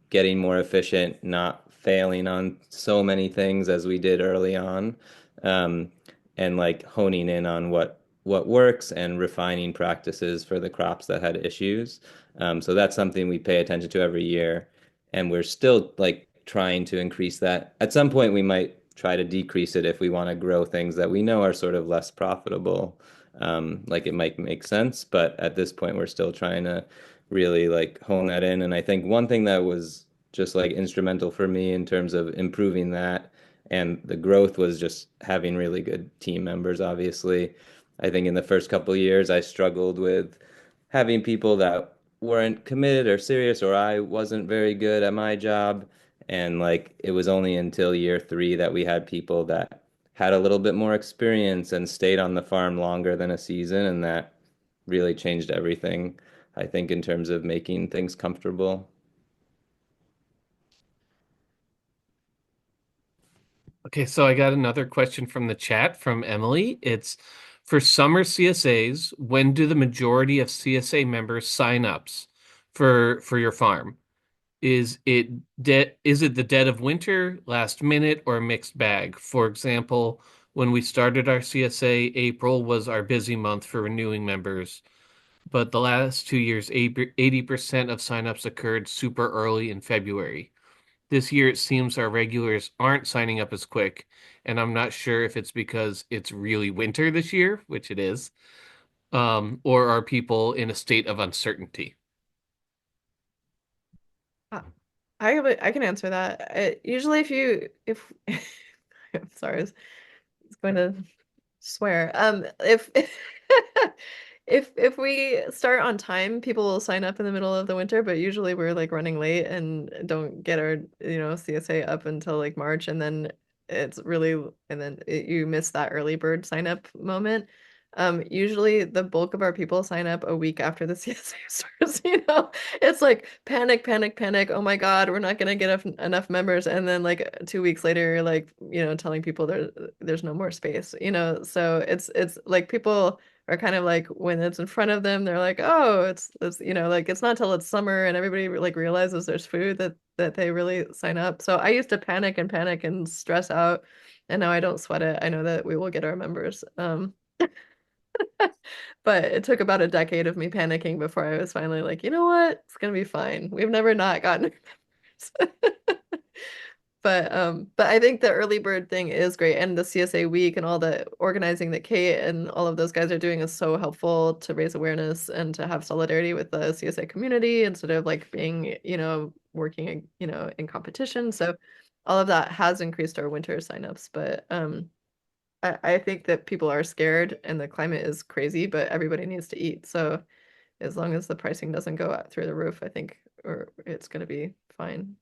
getting more efficient, not failing on so many things as we did early on, um, and like honing in on what works and refining practices for the crops that had issues. So that's something we pay attention to every year and we're still like trying to increase that. At some point, we might try to decrease it if we want to grow things that we know are sort of less profitable. Like it might make sense, but at this point, we're still trying to really like hone that in. And I think one thing that was just like instrumental for me in terms of improving that and the growth was just having really good team members, obviously. I think in the first couple of years, I struggled with having people that weren't committed or serious, or I wasn't very good at my job. And like it was only until year 3 that we had people that had a little bit more experience and stayed on the farm longer than a season, and that really changed everything, I think, in terms of making things comfortable. Okay, so I got another question from the chat from Emily. It's for summer CSAs, when do the majority of CSA members sign ups for your farm? Is it the dead of winter, last minute, or a mixed bag? For example, when we started our CSA, April was our busy month for renewing members, but the last 2 years, 80% of signups occurred super early in February. This year, it seems our regulars aren't signing up as quick, and I'm not sure if it's because it's really winter this year, which it is, or are people in a state of uncertainty? Uh, I can answer that. Usually if I'm sorry, it's going to swear. If if we start on time, people will sign up in the middle of the winter, but usually we're like running late and don't get our, CSA up until like March, and then you miss that early bird sign up moment. Usually the bulk of our people sign up a week after the CSA starts, It's like panic, panic, panic. Oh my God, we're not gonna get enough members. And then like 2 weeks later, you're like, telling people there's no more space, So it's like people are kind of like when it's in front of them, they're like, oh, it's like it's not till it's summer and everybody like realizes there's food that they really sign up. So I used to panic and stress out, and now I don't sweat it. I know that we will get our members. But it took about a decade of me panicking before I was finally like, you know what? It's gonna be fine. We've never not gotten but I think the early bird thing is great, and the CSA week and all the organizing that Kate and all of those guys are doing is so helpful to raise awareness and to have solidarity with the CSA community instead of like being, working, in competition. So all of that has increased our winter signups, but I think that people are scared and the climate is crazy, but everybody needs to eat. So as long as the pricing doesn't go out through the roof, I think or it's going to be fine.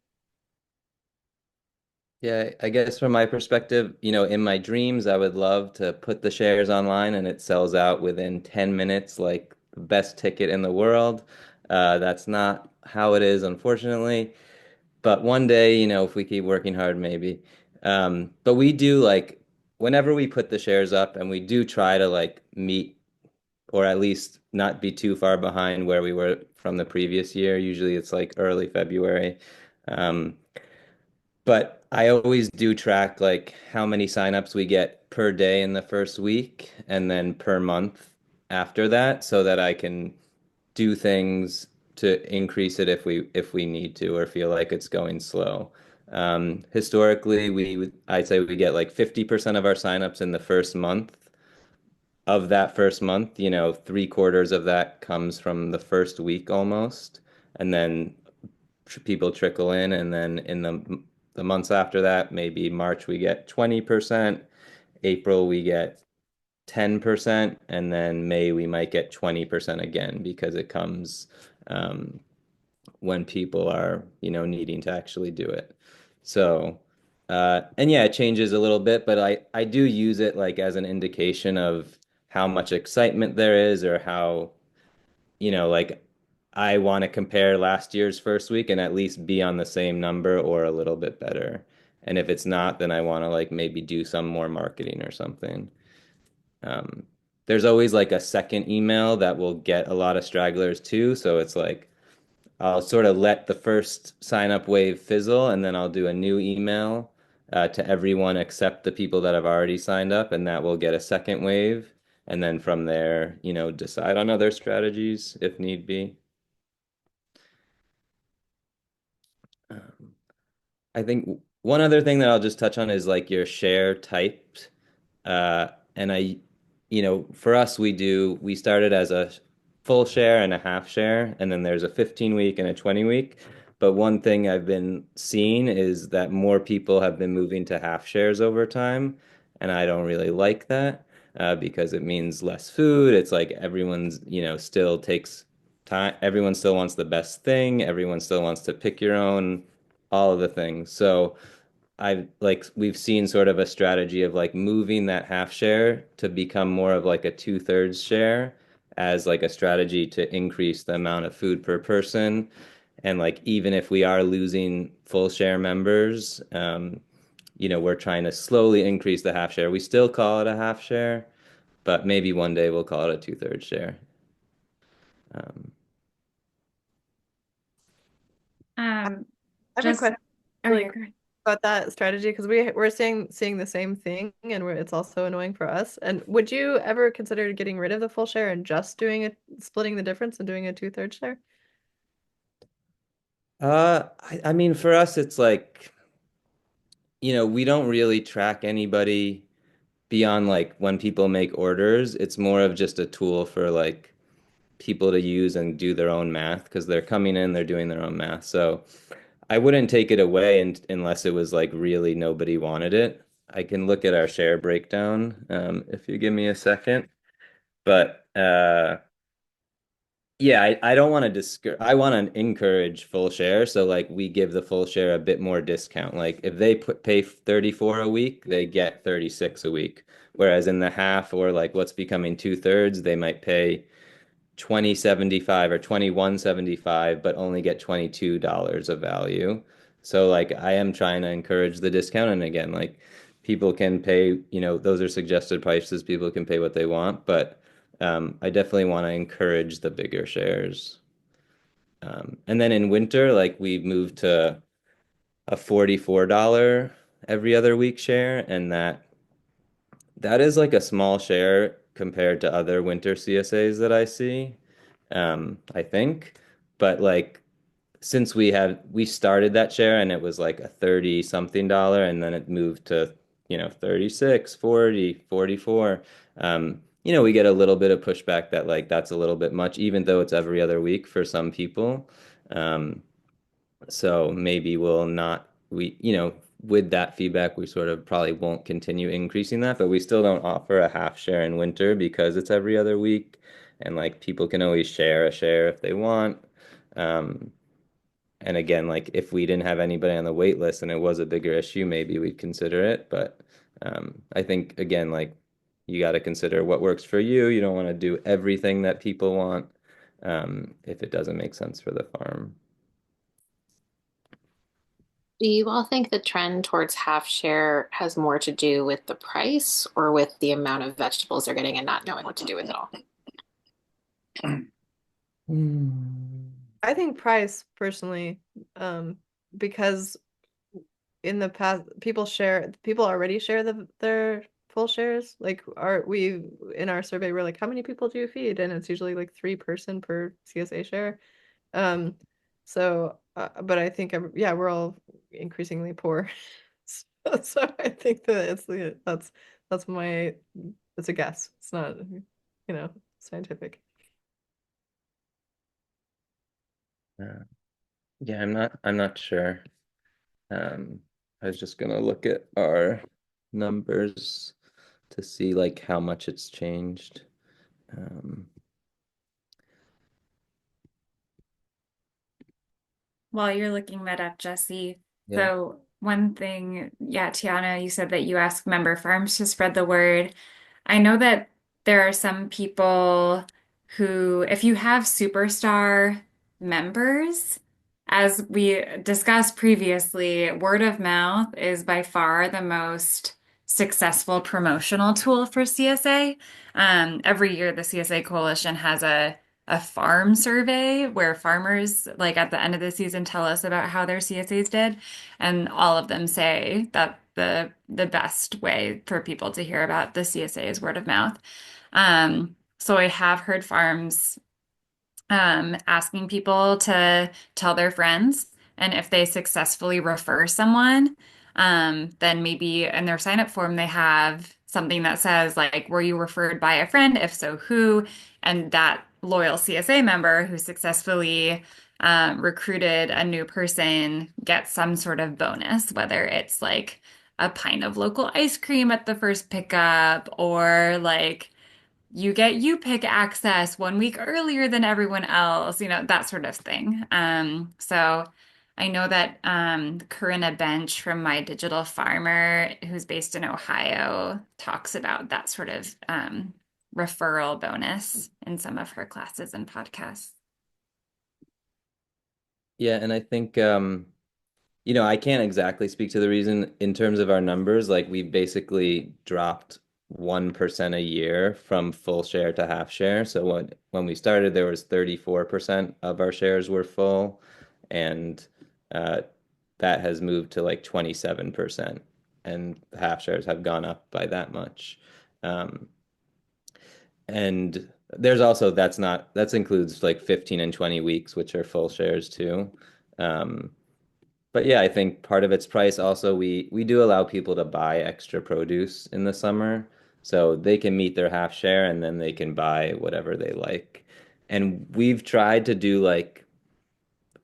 Yeah, I guess from my perspective, in my dreams, I would love to put the shares online and it sells out within 10 minutes, like the best ticket in the world. That's not how it is, unfortunately. But one day, if we keep working hard, maybe. But we do like, whenever we put the shares up and we do try to like meet or at least not be too far behind where we were from the previous year. Usually it's like early February. Um, but I always do track like how many signups we get per day in the first week and then per month after that so that I can do things to increase it if we need to or feel like it's going slow. Historically, I'd say we get like 50% of our signups in the first month. Of that first month, three-quarters of that comes from the first week almost, and then people trickle in, and then in the months after that, maybe March we get 20%, April we get 10%, and then May we might get 20% again because it comes um, when people are, needing to actually do it. So, and yeah, it changes a little bit, but I do use it like as an indication of how much excitement there is or how, like I want to compare last year's first week and at least be on the same number or a little bit better. And if it's not, then I want to like maybe do some more marketing or something. Um, there's always like a second email that will get a lot of stragglers too. So it's like I'll sort of let the first sign up wave fizzle and then I'll do a new email to everyone except the people that have already signed up, and that will get a second wave. And then from there, decide on other strategies if need be. Um, I think one other thing that I'll just touch on is like your share type. And for us, we started as a full share and a half share, and then there's a 15 week and a 20 week. But one thing I've been seeing is that more people have been moving to half shares over time, and I don't really like that because it means less food. It's like everyone's, still takes time. Everyone still wants the best thing. Everyone still wants to pick your own, all of the things. So we've seen sort of a strategy of like moving that half share to become more of like a two-thirds share as like a strategy to increase the amount of food per person. And like even if we are losing full share members, we're trying to slowly increase the half share. We still call it a half share, but maybe one day we'll call it a two-thirds share. Um, Um, I have a just question oh really yeah, go ahead. about that strategy because we're seeing the same thing and it's also annoying for us. And would you ever consider getting rid of the full share and just splitting the difference and doing a two-thirds share? I mean, for us, it's like, we don't really track anybody beyond like when people make orders. It's more of just a tool for like people to use and do their own math because they're coming in, they're doing their own math. So I wouldn't take it away unless it was like really nobody wanted it. I can look at our share breakdown if you give me a second. But yeah, I don't want to I want to encourage full share. So like we give the full share a bit more discount. Like if they pay 34 a week, they get 36 a week. Whereas in the half or like what's becoming two-thirds, they might pay 20.75 or 21.75, but only get $22 of value. So like I am trying to encourage the discount. And again, like people can pay, those are suggested prices. People can pay what they want, but I definitely want to encourage the bigger shares. And then in winter, like we moved to a $44 every other week share, and that is like a small share compared to other winter CSAs that I see, I think. But like since we started that share and it was like a 30 something dollar and then it moved to, 36, 40, 44. We get a little bit of pushback that like that's a little bit much, even though it's every other week for some people. Um, so maybe we'll not, with that feedback, we sort of probably won't continue increasing that, but we still don't offer a half share in winter because it's every other week. And like people can always share a share if they want. Um, and again, like if we didn't have anybody on the wait list and it was a bigger issue, maybe we'd consider it. But I think again, like you got to consider what works for you. You don't want to do everything that people want if it doesn't make sense for the farm. Do you all think the trend towards half share has more to do with the price or with the amount of vegetables they're getting and not knowing what to do with it all? I think price personally, because in the past people already share their full shares. Like we in our survey we're like, how many people do you feed? And it's usually like 3 person per CSA share. Um, but I think yeah, we're all increasingly poor. So I think that that's my it's a guess. It's not, scientific. Yeah, I'm not sure. Um, I was just gonna look at our numbers to see like how much it's changed. Um, While you're looking that up, Jesse, yeah. so one thing, yeah, Tiana, you said that you ask member farms to spread the word. I know that there are some people who, if you have superstar members, as we discussed previously, word of mouth is by far the most successful promotional tool for CSA. Every year, the CSA Coalition has a farm survey where farmers, like at the end of the season, tell us about how their CSAs did, and all of them say that the best way for people to hear about the CSA is word of mouth. So I have heard farms asking people to tell their friends. And if they successfully refer someone, then maybe in their sign up form, they have something that says, like, were you referred by a friend? If so, who? And that loyal CSA member who successfully recruited a new person gets some sort of bonus, whether it's like a pint of local ice cream at the first pickup or like you pick access 1 week earlier than everyone else, that sort of thing. So I know that Corinna Bench from My Digital Farmer, who's based in Ohio, talks about that sort of referral bonus in some of her classes and podcasts. Yeah, and I think I can't exactly speak to the reason in terms of our numbers. Like we basically dropped 1% a year from full share to half share. So when we started, there was 34% of our shares were full, and uh, that has moved to like 27%, and half shares have gone up by that much. Um, and there's also that includes like 15 and 20 weeks, which are full shares too. Um, but yeah, I think part of its price also we do allow people to buy extra produce in the summer, so they can meet their half share and then they can buy whatever they like. And we've tried to do like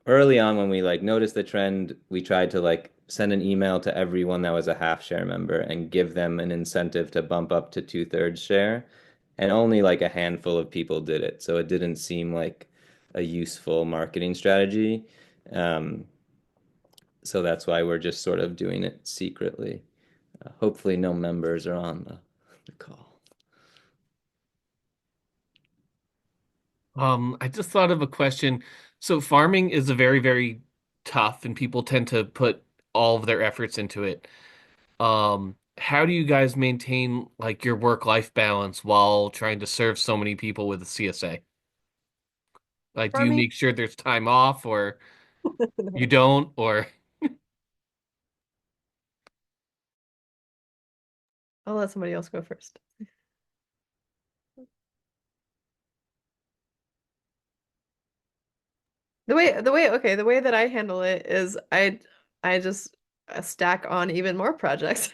early on when we like noticed the trend, we tried to like send an email to everyone that was a half share member and give them an incentive to bump up to 2/3 share. And only like a handful of people did it. So it didn't seem like a useful marketing strategy. Um, so that's why we're just sort of doing it secretly. Hopefully, no members are on the call. I just thought of a question. So farming is a very, very tough, and people tend to put all of their efforts into it. How do you guys maintain like your work-life balance while trying to serve so many people with a CSA? Like, do For you me, make sure there's time off or you don't, or I'll let somebody else go first. the way that I handle it is I just stack on even more projects.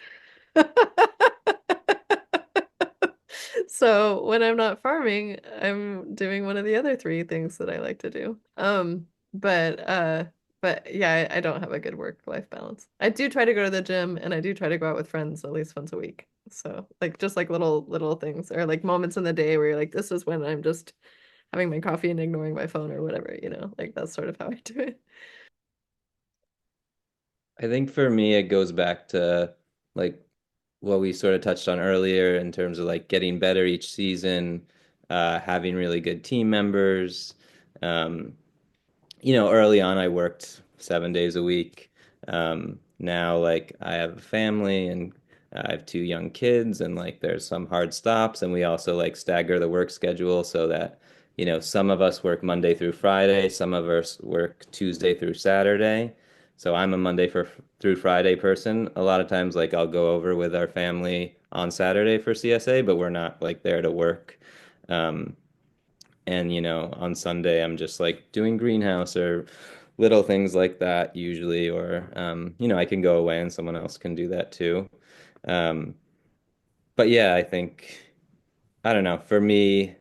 So when I'm not farming, I'm doing one of the other three things that I like to do. But yeah, I don't have a good work-life balance. I do try to go to the gym and I do try to go out with friends at least once a week. So like just like little things or like moments in the day where you're like, this is when I'm just having my coffee and ignoring my phone or whatever, like that's sort of how I do it. I think for me, it goes back to like what we sort of touched on earlier in terms of like getting better each season, having really good team members. Um, Early on I worked 7 days a week. Now like I have a family and I have two young kids and like there's some hard stops and we also like stagger the work schedule so that, some of us work Monday through Friday, some of us work Tuesday through Saturday. So I'm a through Friday person. A lot of times like I'll go over with our family on Saturday for CSA, but we're not like there to work. Um, and, on Sunday, I'm just like doing greenhouse or little things like that usually. Or, I can go away and someone else can do that too. Um, but yeah, I think, I don't know, for me,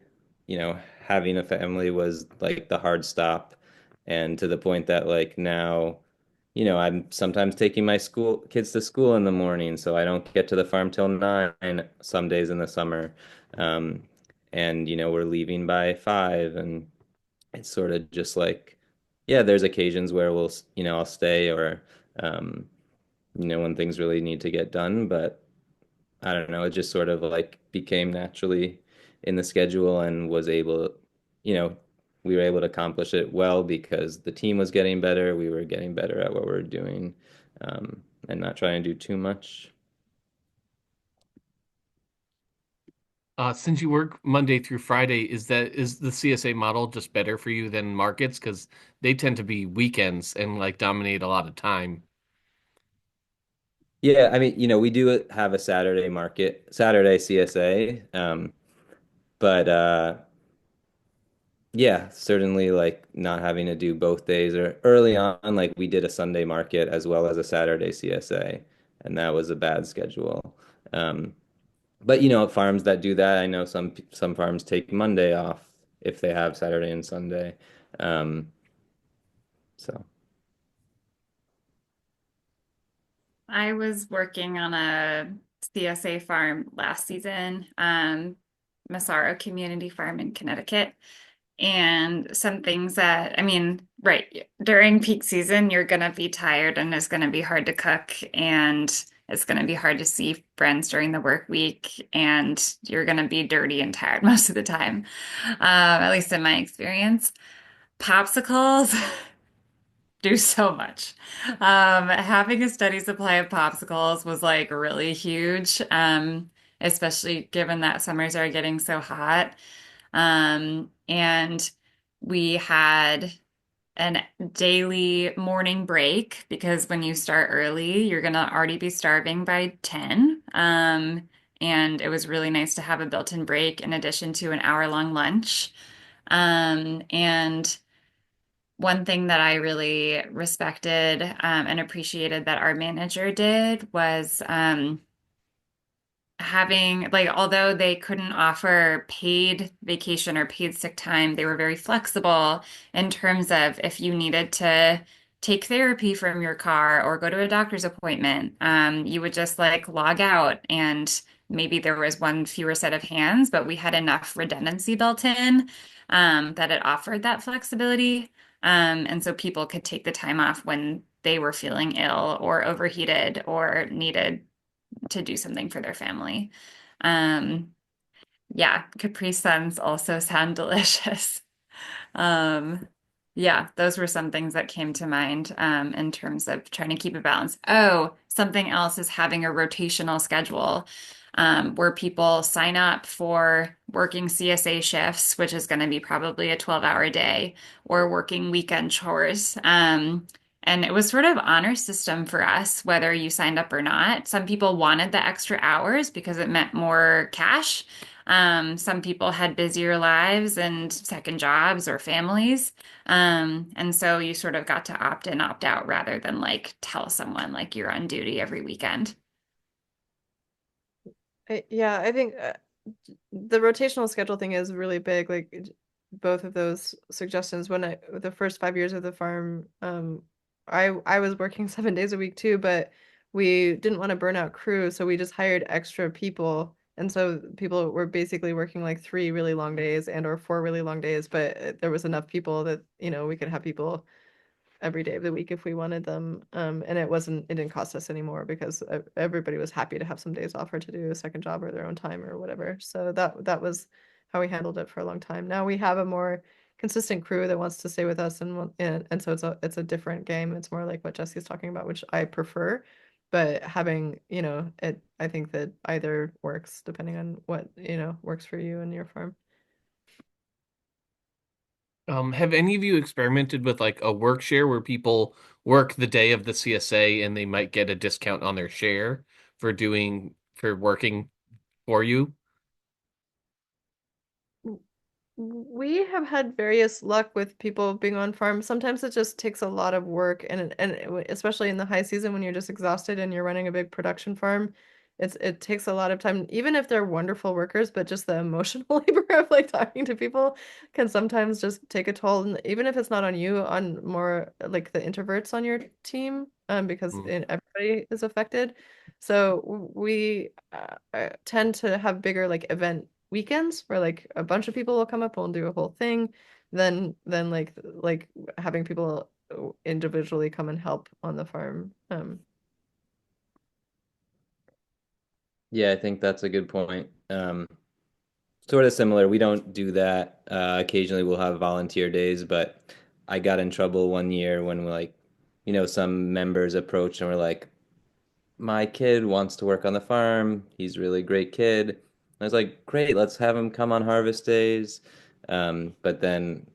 having a family was like the hard stop. And to the point that like now, I'm sometimes taking my school kids to school in the morning, so I don't get to the farm till 9 some days in the summer. Um, and we're leaving by 5, and it's sort of just like, yeah, there's occasions where I'll stay or, um, when things really need to get done. But I don't know, it just sort of like became naturally in the schedule and you know, we were able to accomplish it well because the team was getting better. We were getting better at what we were doing, and not trying to do too much. Since you work Monday through Friday, is the CSA model just better for you than markets? Because they tend to be weekends and like dominate a lot of time. Yeah, I mean, we do have a Saturday CSA, but yeah, certainly like not having to do both days or early on, like we did a Sunday market as well as a Saturday CSA, and that was a bad schedule. Um, but farms that do that, I know some farms take Monday off if they have Saturday and Sunday. Um, so I was working on a CSA farm last season, Massaro Community Farm in Connecticut. And some things that, I mean, right, during peak season, you're going to be tired and it's going to be hard to cook and it's going to be hard to see friends during the work week and you're going to be dirty and tired most of the time, at least in my experience. Popsicles do so much. Having a steady supply of popsicles was like really huge, especially given that summers are getting so hot. And we had an daily morning break because when you start early, you're gonna already be starving by 10. And it was really nice to have a built-in break in addition to an hour-long lunch. And one thing that I really respected and appreciated that our manager did was having like although they couldn't offer paid vacation or paid sick time, they were very flexible in terms of if you needed to take therapy from your car or go to a doctor's appointment, you would just like log out and maybe there was one fewer set of hands, but we had enough redundancy built in that it offered that flexibility. And so people could take the time off when they were feeling ill or overheated or needed to do something for their family. Um, yeah, Capri Suns also sound delicious. Um, yeah, those were some things that came to mind in terms of trying to keep a balance. Oh, something else is having a rotational schedule where people sign up for working CSA shifts, which is going to be probably a 12-hour day, or working weekend chores. And it was sort of honor system for us, whether you signed up or not. Some people wanted the extra hours because it meant more cash. Some people had busier lives and second jobs or families. And so you sort of got to opt in, opt out rather than like tell someone like you're on duty every weekend. Yeah, I think the rotational schedule thing is really big. Like both of those suggestions. When I the first 5 years of the farm, I was working 7 days a week too, but we didn't want to burn out crew, so we just hired extra people. And so people were basically working like 3 really long days and or 4 really long days, but there was enough people that, we could have people every day of the week if we wanted them. And it didn't cost us anymore because everybody was happy to have some days off or to do a second job or their own time or whatever. So that was how we handled it for a long time. Now we have a more consistent crew that wants to stay with us and so it's a different game. It's more like what Jesse's talking about, which I prefer. But having, I think that either works depending on what, works for you and your farm. Have any of you experimented with like a work share where people work the day of the CSA and they might get a discount on their share for working for you? We have had various luck with people being on farm. Sometimes it just takes a lot of work, especially in the high season when you're just exhausted and you're running a big production farm, it takes a lot of time, even if they're wonderful workers, but just the emotional labor of like talking to people can sometimes just take a toll. And even if it's not on you, on more like the introverts on your team, because Mm. everybody is affected. So we tend to have bigger like event weekends where like a bunch of people will come up and do a whole thing, then like having people individually come and help on the farm. Yeah, I think that's a good point. Sort of similar. We don't do that. Occasionally we'll have volunteer days, but I got in trouble one year when like, some members approached and were like, my kid wants to work on the farm. He's a really great kid. I was like, great, let's have him come on harvest days. But then,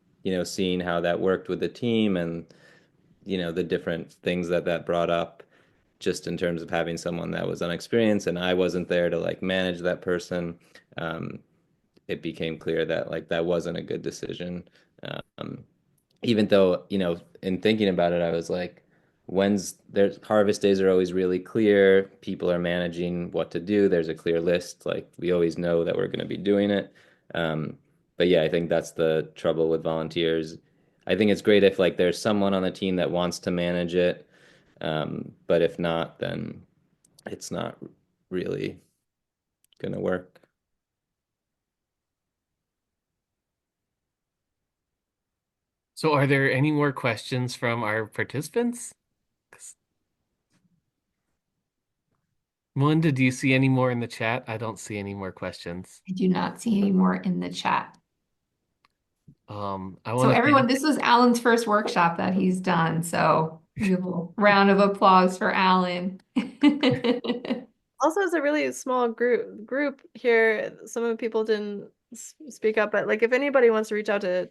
seeing how that worked with the team and, the different things that brought up just in terms of having someone that was unexperienced and I wasn't there to like manage that person. Um, it became clear that like that wasn't a good decision. Um, Even though, in thinking about it, I was like, when's there's harvest days are always really clear. People are managing what to do. There's a clear list. Like we always know that we're going to be doing it. Um, but yeah, I think that's the trouble with volunteers. I think it's great if like there's someone on the team that wants to manage it. But if not, then it's not really going to work. So are there any more questions from our participants? 'Cause- Melinda, do you see any more in the chat? I don't see any more questions. I do not see any more in the chat. I So want to everyone, thank this was Alan's first workshop that he's done. So we have a round of applause for Alan. Also, it's a really small group here. Some of the people didn't speak up, but like if anybody wants to reach out to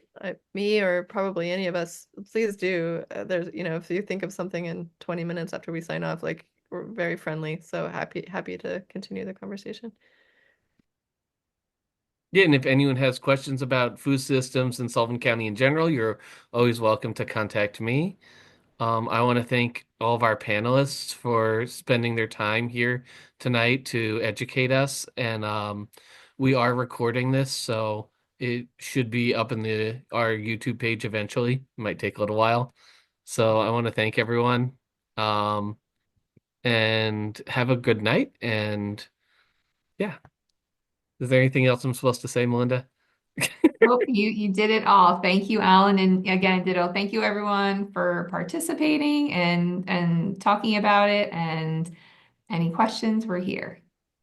me or probably any of us, please do. There's, if you think of something in 20 minutes after we sign off, like we're very friendly, so happy to continue the conversation. Yeah, and if anyone has questions about food systems in Sullivan County in general, you're always welcome to contact me. I want to thank all of our panelists for spending their time here tonight to educate us. And we are recording this, so it should be up in our YouTube page eventually. It might take a little while. So I want to thank everyone. Um, and have a good night. And yeah, is there anything else I'm supposed to say, Melinda? Nope, you did it all. Thank you, Alan. And again, ditto. Thank you everyone for participating and talking about it. And any questions, we're here.